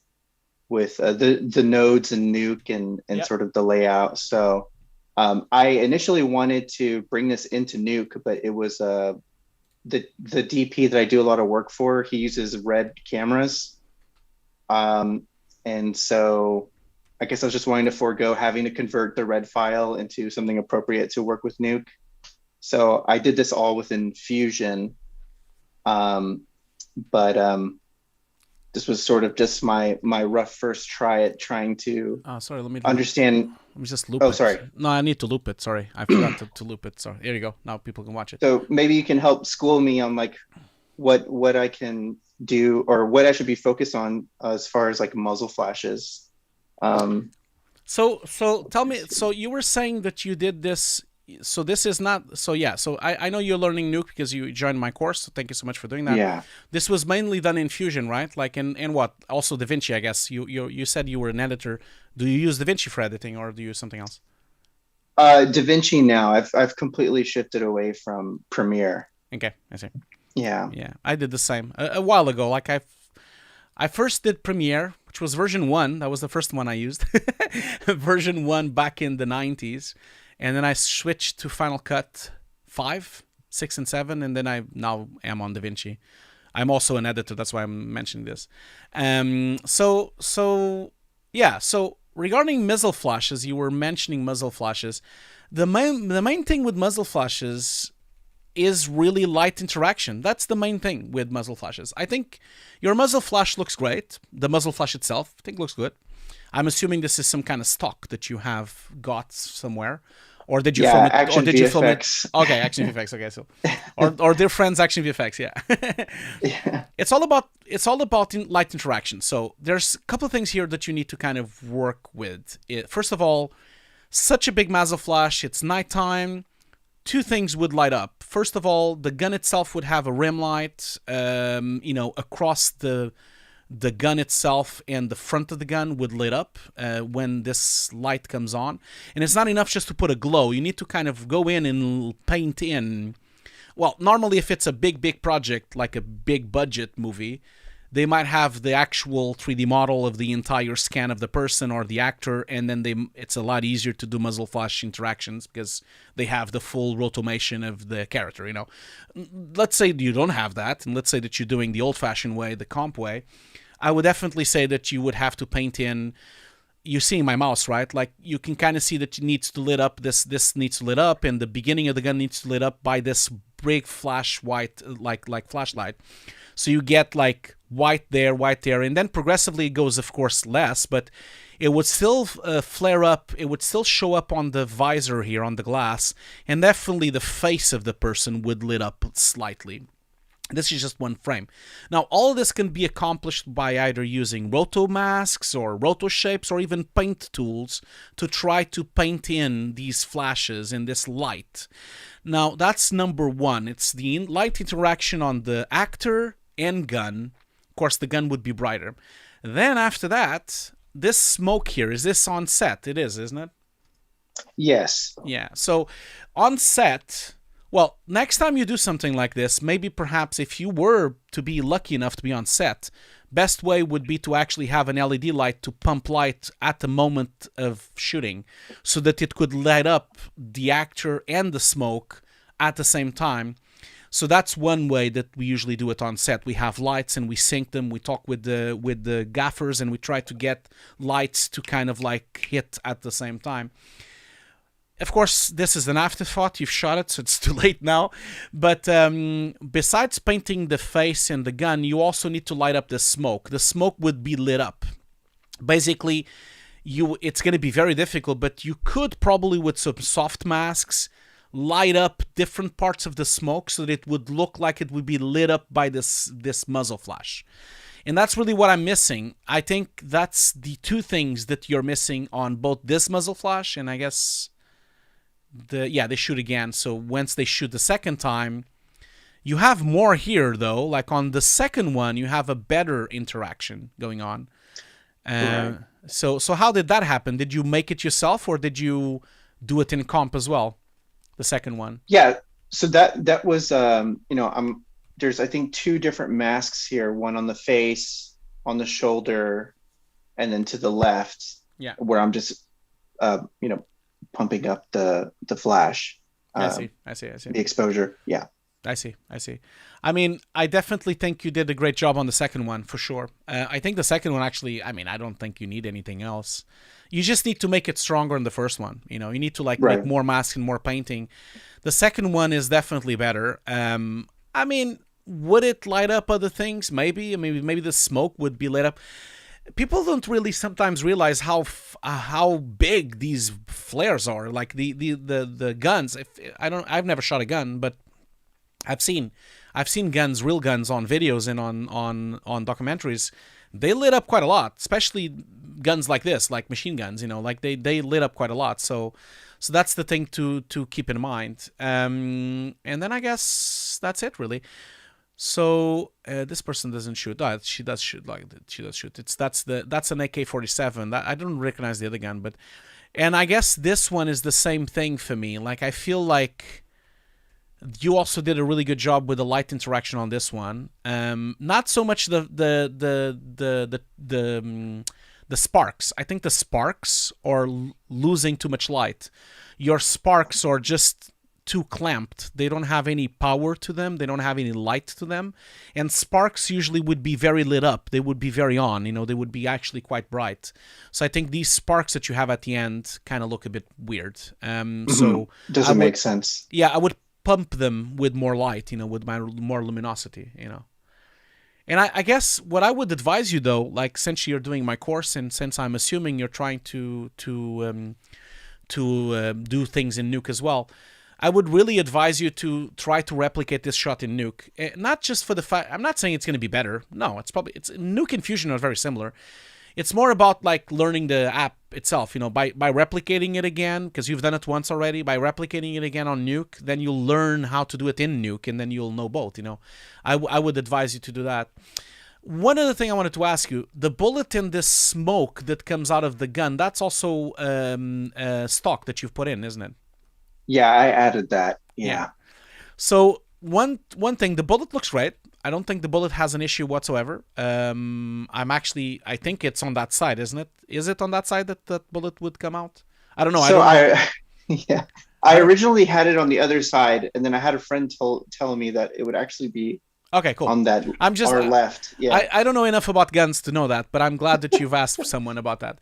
the nodes and Nuke and sort of the layout. So I initially wanted to bring this into Nuke, but it was the DP that I do a lot of work for. He uses red cameras. And so I guess I was just wanting to forego having to convert the red file into something appropriate to work with Nuke. So I did this all within Fusion. But this was sort of just my rough first try at trying to understand. Let me just loop it. Oh, sorry. No, I need to loop it. Sorry. I forgot to loop it. Sorry. Here you go. Now people can watch it. So maybe you can help school me on what I can do or what I should be focused on as far as muzzle flashes. So tell me, so you were saying that you did this, so this is not, so I know you're learning Nuke because you joined my course, so thank you so much for doing that. Yeah. This was mainly done in Fusion, right? In what? Also DaVinci, I guess. You said you were an editor. Do you use DaVinci for editing or do you use something else? DaVinci now. I've completely shifted away from Premiere. Okay, I see. Yeah. Yeah, I did the same a while ago. I first did Premiere, which was version 1. That was the first one I used. Version 1 back in the 90s. And then I switched to Final Cut 5, 6, and 7. And then I now am on DaVinci. I'm also an editor. That's why I'm mentioning this. So regarding muzzle flashes, you were mentioning muzzle flashes. The main thing with muzzle flashes is really light interaction. That's the main thing with muzzle flashes. I think your muzzle flash looks great. The muzzle flash itself, I think, looks good. I'm assuming this is some kind of stock that you have got somewhere, or did you film it? Action or did VFX. You film it? Okay, Action VFX. Okay, so or their friends Action VFX. Yeah. Yeah. It's all about light interaction. So there's a couple of things here that you need to kind of work with. First of all, such a big muzzle flash. It's nighttime. Two things would light up. First of all, the gun itself would have a rim light, across the gun itself, and the front of the gun would lit up when this light comes on. And it's not enough just to put a glow. You need to kind of go in and paint in. Well, normally if it's a big project, like a big budget movie, they might have the actual 3D model of the entire scan of the person or the actor, and then it's a lot easier to do muzzle flash interactions because they have the full rotomation of the character, Let's say you don't have that, and let's say that you're doing the old-fashioned way, the comp way. I would definitely say that you would have to paint in. You're seeing my mouse, right? You can kind of see that it needs to lit up. This needs to lit up, and the beginning of the gun needs to lit up by this big flash white, like flashlight. So you get white there, and then progressively it goes, of course, less, but it would still flare up. It would still show up on the visor here on the glass, and definitely the face of the person would lit up slightly. This is just one frame. Now, all of this can be accomplished by either using roto masks or roto shapes or even paint tools to try to paint in these flashes in this light. Now, that's number one. It's the light interaction on the actor and gun. Of course, the gun would be brighter. Then after that, this smoke here, is this on set? It is, isn't it? Yes. Yeah. So on set, well, next time you do something like this, maybe perhaps if you were to be lucky enough to be on set, best way would be to actually have an LED light to pump light at the moment of shooting so that it could light up the actor and the smoke at the same time. So that's one way that we usually do it on set. We have lights and we sync them. We talk with the gaffers and we try to get lights to kind of like hit at the same time. Of course, this is an afterthought. You've shot it, so it's too late now. But besides painting the face and the gun, you also need to light up the smoke. The smoke would be lit up. Basically, it's going to be very difficult, but you could probably, with some soft masks, light up different parts of the smoke so that it would look like it would be lit up by this muzzle flash. And that's really what I'm missing. I think that's the two things that you're missing on both this muzzle flash and I guess... they shoot again, so once they shoot the second time, you have more here, though. Like on the second one, you have a better interaction going on. Right. So how did that happen? Did you make it yourself, or did you do it in comp as well, the second one? Yeah, so that was, there's, I think, two different masks here, one on the face, on the shoulder, and then to the left, where I'm just, pumping up the flash. I see. The exposure. Yeah. I see. I mean, I definitely think you did a great job on the second one, for sure. I think the second one actually, I mean, I don't think you need anything else. You just need to make it stronger in the first one. You need to make more masks and more painting. The second one is definitely better. I mean, would it light up other things? Maybe the smoke would be lit up. People don't really sometimes realize how big these flares are. Like the guns. I've never shot a gun, but I've seen guns, real guns, on videos and on documentaries. They lit up quite a lot, especially guns like this, like machine guns. Like they lit up quite a lot. So that's the thing to keep in mind. And then I guess that's it, really. So this person doesn't shoot. Oh, she does shoot. She does shoot. That's an AK-47. I don't recognize the other gun, and I guess this one is the same thing for me. Like I feel like you also did a really good job with the light interaction on this one. Not so much the sparks. I think the sparks are losing too much light. Your sparks are just too clamped. They don't have any power to them. They don't have any light to them. And sparks usually would be very lit up. They would be very on. They would be actually quite bright. So I think these sparks that you have at the end kind of look a bit weird. So doesn't make sense. Yeah, I would pump them with more light. With more luminosity. And I guess what I would advise you, though, like since you're doing my course and since I'm assuming you're trying to do things in Nuke as well, I would really advise you to try to replicate this shot in Nuke. Not just for the fact, I'm not saying it's going to be better. No, it's Nuke and Fusion are very similar. It's more about like learning the app itself, by replicating it again, because you've done it once already. By replicating it again on Nuke, then you'll learn how to do it in Nuke, and then you'll know both. I would advise you to do that. One other thing I wanted to ask you: the bullet and this smoke that comes out of the gun, that's also stock that you've put in, isn't it? Yeah, I added that. Yeah. So one thing, the bullet looks great. I don't think the bullet has an issue whatsoever. I think it's on that side, isn't it? Is it on that side that bullet would come out? I don't know. So I originally had it on the other side, and then I had a friend telling me that it would actually be cool. on that far left. Yeah. I don't know enough about guns to know that, but I'm glad that you've asked someone about that.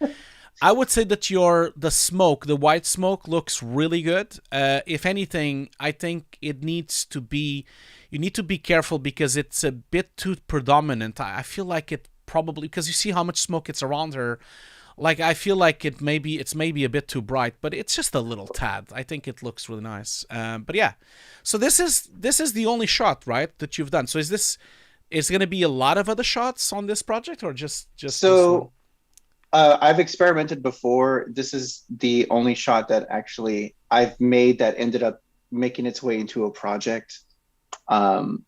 I would say that the white smoke looks really good. If anything, I think you need to be careful because it's a bit too predominant. I feel like it probably, because you see how much smoke it's around her. Like I feel like it's maybe a bit too bright, but it's just a little tad. I think it looks really nice. But yeah, so this is the only shot, right, that you've done. So is going to be a lot of other shots on this project, or just so? This one? I've experimented before. This is the only shot that actually I've made that ended up making its way into a project. So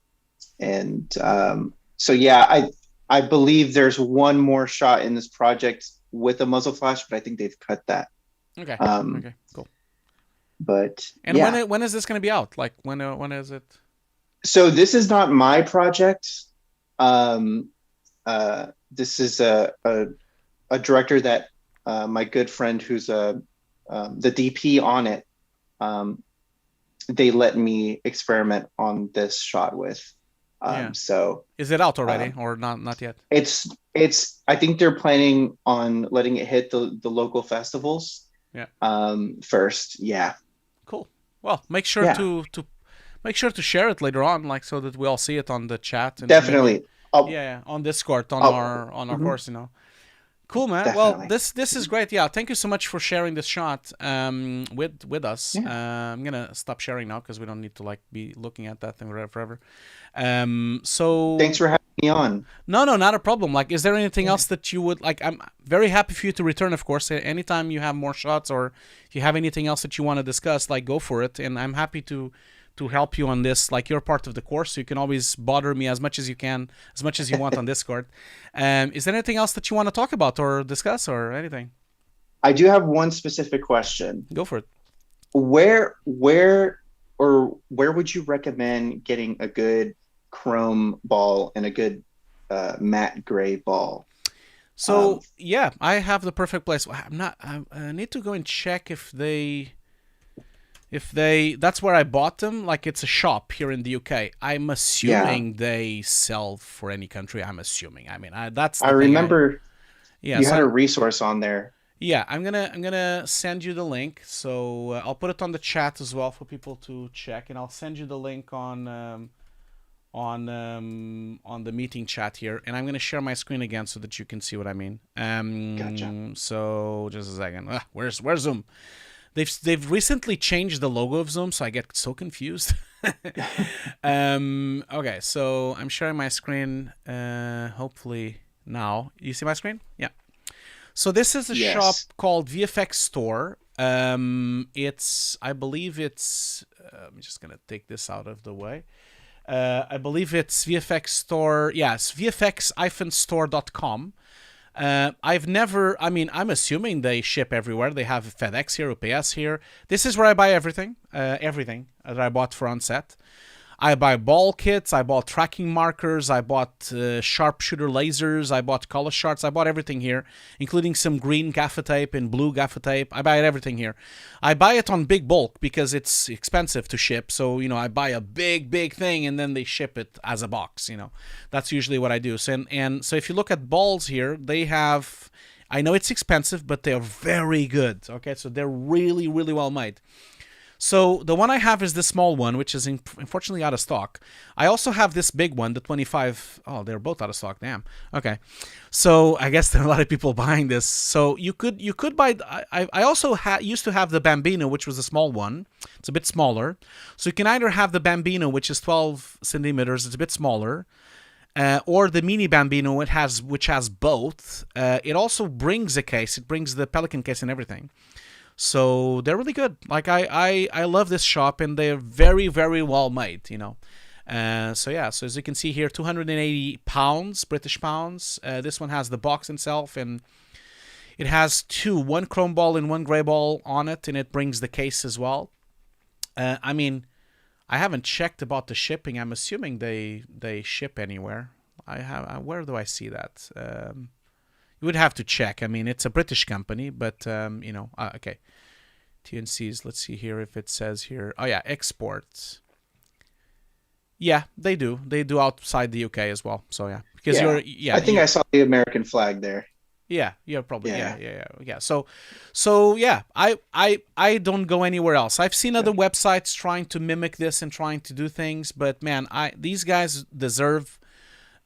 yeah, I believe there's one more shot in this project with a muzzle flash, but I think they've cut that. Okay. Okay. Cool. But when is this going to be out? Like when is it? So this is not my project. This is a director that my good friend who's the DP on it they let me experiment on this shot with. So is it out already or not yet? It's I think they're planning on letting it hit the local festivals. Yeah. First. Yeah. Cool. Well, make sure to make sure to share it later on, like so that we all see it on the chat. And definitely. Maybe, on Discord on our course, Cool, man. Definitely. Well, this is great. Yeah, thank you so much for sharing this shot with us. Yeah. I'm gonna stop sharing now because we don't need to like be looking at that thing forever. So thanks for having me on. No, not a problem. Like, is there anything else that you would like? I'm very happy for you to return, of course. Anytime you have more shots or if you have anything else that you want to discuss, like go for it. And I'm happy to help you on this. Like, you're part of the course, so you can always bother me as much as you can, as much as you want on Discord. Is there anything else that you want to talk about or discuss or anything? I do have one specific question. Go for it. Where would you recommend getting a good chrome ball and a good matte gray ball? So yeah, I have the perfect place. I need to go and check if that's where I bought them. Like, it's a shop here in the UK. I'm assuming they sell for any country. I'm assuming. I mean, I remember. You had a resource on there. Yeah, I'm gonna send you the link. So I'll put it on the chat as well for people to check, and I'll send you the link on the meeting chat here, and I'm gonna share my screen again so that you can see what I mean. Gotcha. So just a second. Where's Zoom? They've recently changed the logo of Zoom, so I get so confused. Okay, so I'm sharing my screen. Hopefully now you see my screen. Yeah. So this is a shop called VFX Store. I believe it's. I'm just gonna take this out of the way. I believe it's VFX Store. Yes, VFX-store.com. I'm assuming they ship everywhere. They have FedEx here, UPS here. This is where I buy everything that I bought for on set. I buy ball kits, I bought tracking markers, I bought sharpshooter lasers, I bought color charts, I bought everything here, including some green gaffer tape and blue gaffer tape. I buy everything here. I buy it on big bulk because it's expensive to ship. So, I buy a big thing and then they ship it as a box, That's usually what I do. So, so if you look at balls here, they have, I know it's expensive, but they're very good. Okay, so they're really, really well made. So the one I have is the small one, which is unfortunately out of stock. I also have this big one, the 25. Oh, they're both out of stock. Damn. Okay. So I guess there are a lot of people buying this. So you could buy. I also used to have the Bambino, which was a small one. It's a bit smaller. So you can either have the Bambino, which is 12 centimeters. It's a bit smaller. Or the mini Bambino, which has both. It also brings a case. It brings the Pelican case and everything. So they're really good. Like, I love this shop, and they're very, very well made, So yeah, so as you can see here, 280 pounds, British pounds. This one has the box itself, and it has one chrome ball and one gray ball on it, and it brings the case as well. I haven't checked about the shipping. I'm assuming they ship anywhere. Where do I see that? You would have to check. It's a British company, but, okay. TNCs, let's see here if it says here. Oh, yeah, exports. Yeah, they do. They do outside the UK as well. So, yeah. Because I think I saw the American flag there. Yeah, probably. Yeah. So yeah, I don't go anywhere else. I've seen other websites trying to mimic this and trying to do things, but, man, these guys deserve...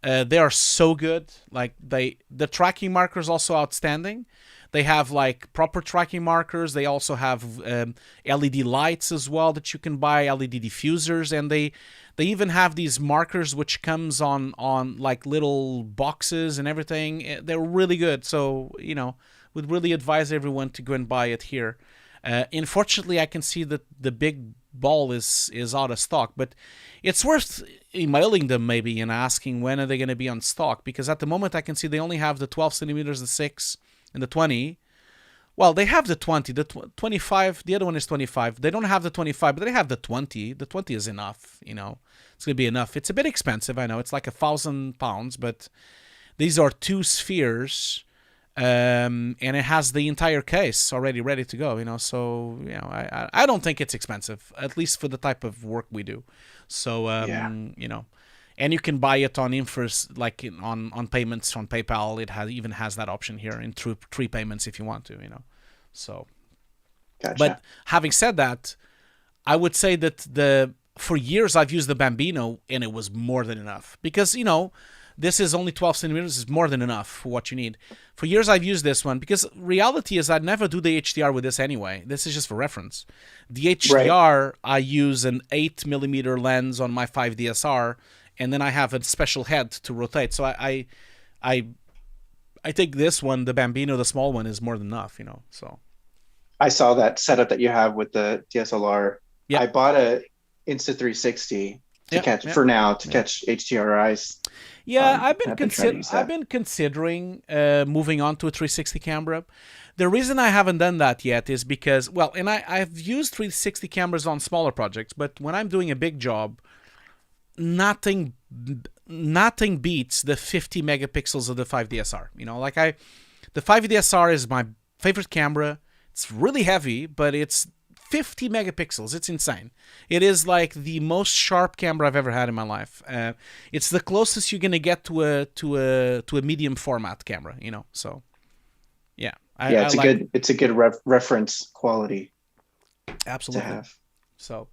they are so good. Like, the tracking markers also outstanding. They have like proper tracking markers. They also have LED lights as well that you can buy, LED diffusers, and they even have these markers which comes on like little boxes and everything. They're really good. So, would really advise everyone to go and buy it here. Unfortunately, I can see that the big ball is out of stock, but it's worth emailing them maybe and asking when are they going to be on stock, because at the moment I can see they only have the 12 centimeters, the 6, and the 20. Well, they have the 20, the 25, the other one is 25. They don't have the 25, but they have the 20. The 20 is enough, It's going to be enough. It's a bit expensive, I know. It's like £1,000, but these are 2 spheres. and it has the entire case already ready to go. So I don't think it's expensive, at least for the type of work we do. So and you can buy it on Infers, like on payments on PayPal. It even has that option here in three payments if you want to. So. Gotcha. But having said that, I would say that for years I've used the Bambino, and it was more than enough, because this is only 12 centimeters, is more than enough for what you need. For years I've used this one, because reality is I'd never do the HDR with this anyway. This is just for reference. The HDR, I use an 8mm lens on my 5DSR, and then I have a special head to rotate. So I think this one, the Bambino, the small one, is more than enough. So. I saw that setup that you have with the DSLR. Yeah. I bought a Insta360 to catch HDRIs. Yeah, I've been considering moving on to a 360 camera. The reason I haven't done that yet is because, and I've used 360 cameras on smaller projects, but when I'm doing a big job, nothing beats the 50 megapixels of the 5DSR. The 5DSR is my favorite camera. It's really heavy, but it's 50 megapixels. It's insane. It is like the most sharp camera I've ever had in my life. It's the closest you're gonna get to a medium format camera. So yeah. It's a good reference quality. Absolutely. To have. So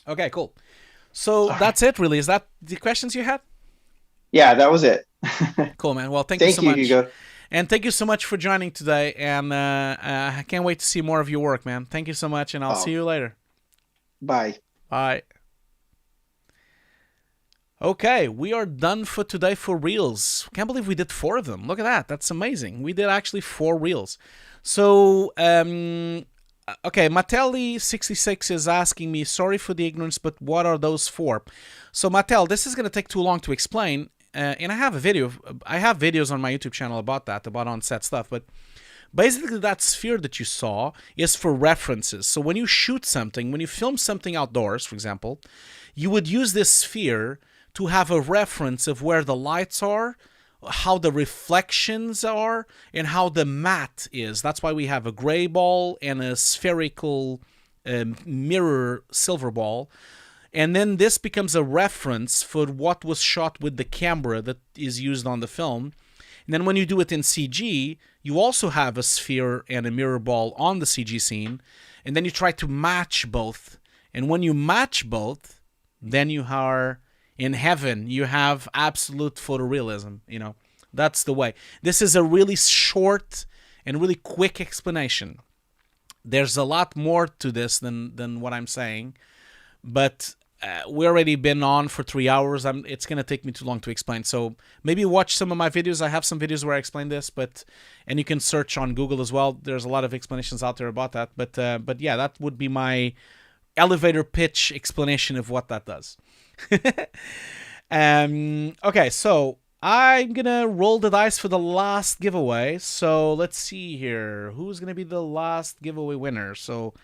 okay, cool. So that's it, really. Is that the questions you had? Yeah, that was it. Cool, man. Well, thank you so much. Hugo. And thank you so much for joining today. And I can't wait to see more of your work, man. Thank you so much, and I'll see you later. Bye. Bye. Okay, we are done for today for Reels. Can't believe we did 4 of them. Look at that. That's amazing. We did actually 4 Reels. So, okay, Matelli66 is asking me, sorry for the ignorance, but what are those for? So, Mattel, this is going to take too long to explain. And I have videos on my YouTube channel about on-set stuff, but basically that sphere that you saw is for references. So when you shoot something, when you film something outdoors, for example, you would use this sphere to have a reference of where the lights are, how the reflections are, and how the matte is. That's why we have a gray ball and a spherical mirror silver ball. And then this becomes a reference for what was shot with the camera that is used on the film. And then when you do it in CG, you also have a sphere and a mirror ball on the CG scene. And then you try to match both. And when you match both, then you are in heaven. You have absolute photorealism. That's the way. This is a really short and really quick explanation. There's a lot more to this than what I'm saying. But we already been on for 3 hours. It's going to take me too long to explain. So maybe watch some of my videos. I have some videos where I explain this, and you can search on Google as well. There's a lot of explanations out there about that. But yeah, that would be my elevator pitch explanation of what that does. Okay, so I'm going to roll the dice for the last giveaway. So let's see here. Who's going to be the last giveaway winner? So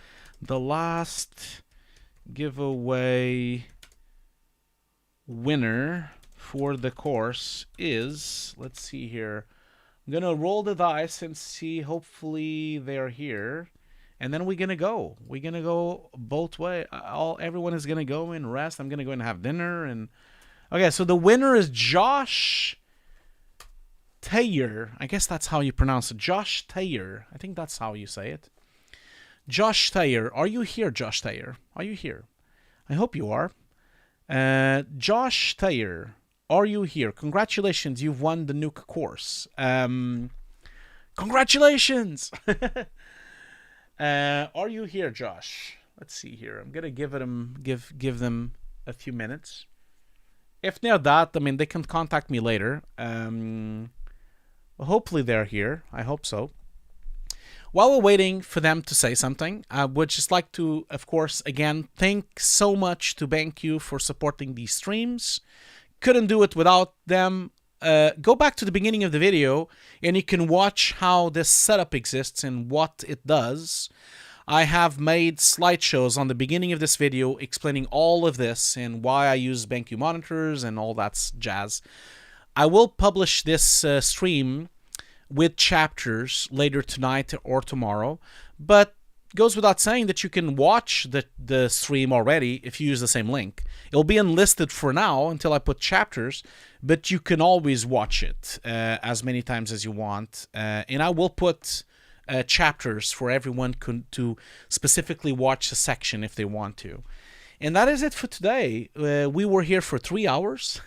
the last giveaway winner for the course is, let's see here, I'm gonna roll the dice and see, hopefully they're here, and then we're gonna go both way. Everyone is gonna go and rest. I'm gonna go and have dinner. And okay, so the winner is Josh Taylor. I guess that's how you pronounce it. Josh Taylor. I think that's how you say it. Josh Taylor, are you here, Josh Taylor? Are you here? I hope you are. Josh Taylor, are you here? Congratulations, you've won the Nuke course. Congratulations! Are you here, Josh? Let's see here. I'm gonna give them a few minutes. If they're that, they can contact me later. Well, hopefully they're here. I hope so. While we're waiting for them to say something, I would just like to, of course, again, thank so much to BenQ for supporting these streams. Couldn't do it without them. Go back to the beginning of the video and you can watch how this setup exists and what it does. I have made slideshows on the beginning of this video explaining all of this and why I use BenQ monitors and all that jazz. I will publish this stream with chapters later tonight or tomorrow, but goes without saying that you can watch the stream already if you use the same link. It'll be unlisted for now until I put chapters, but you can always watch it as many times as you want. And I will put chapters for everyone to specifically watch a section if they want to. And that is it for today. We were here for 3 hours.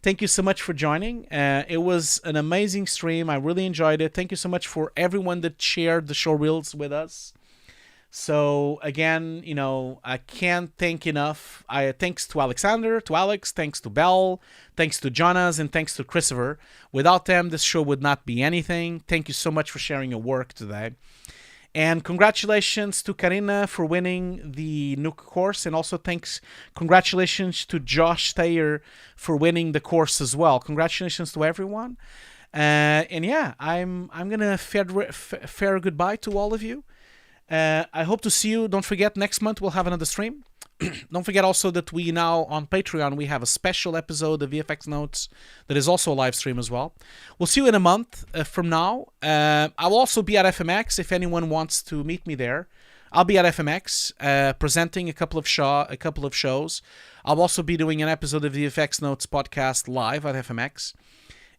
Thank you so much for joining. It was an amazing stream. I really enjoyed it. Thank you so much for everyone that shared the show reels with us. So again, you know, I can't thank enough. Thanks to Alexander, to Alex, thanks to Bell, thanks to Jonas, and thanks to Christopher. Without them, this show would not be anything. Thank you so much for sharing your work today. And congratulations to Karina for winning the Nuke course, and also congratulations to Josh Thayer for winning the course as well. Congratulations to everyone. And yeah, I'm gonna fare goodbye to all of you. I hope to see you. Don't forget, next month we'll have another stream. Don't forget also that we now on Patreon we have a special episode of VFX Notes that is also a live stream as well. We'll see you in a month from now. I'll also be at FMX if anyone wants to meet me there. I'll be at FMX presenting a couple of shows. I'll also be doing an episode of the VFX Notes podcast live at FMX.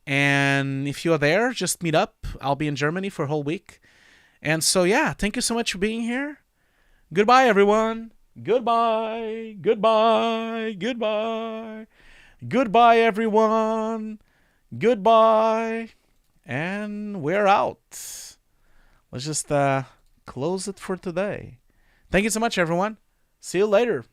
And if you're there, just meet up. I'll be in Germany for a whole week. And so yeah, thank you so much for being here. Goodbye, everyone. Goodbye, goodbye, goodbye, goodbye, everyone, goodbye, and we're out. Let's just close it for today. Thank you so much, everyone. See you later.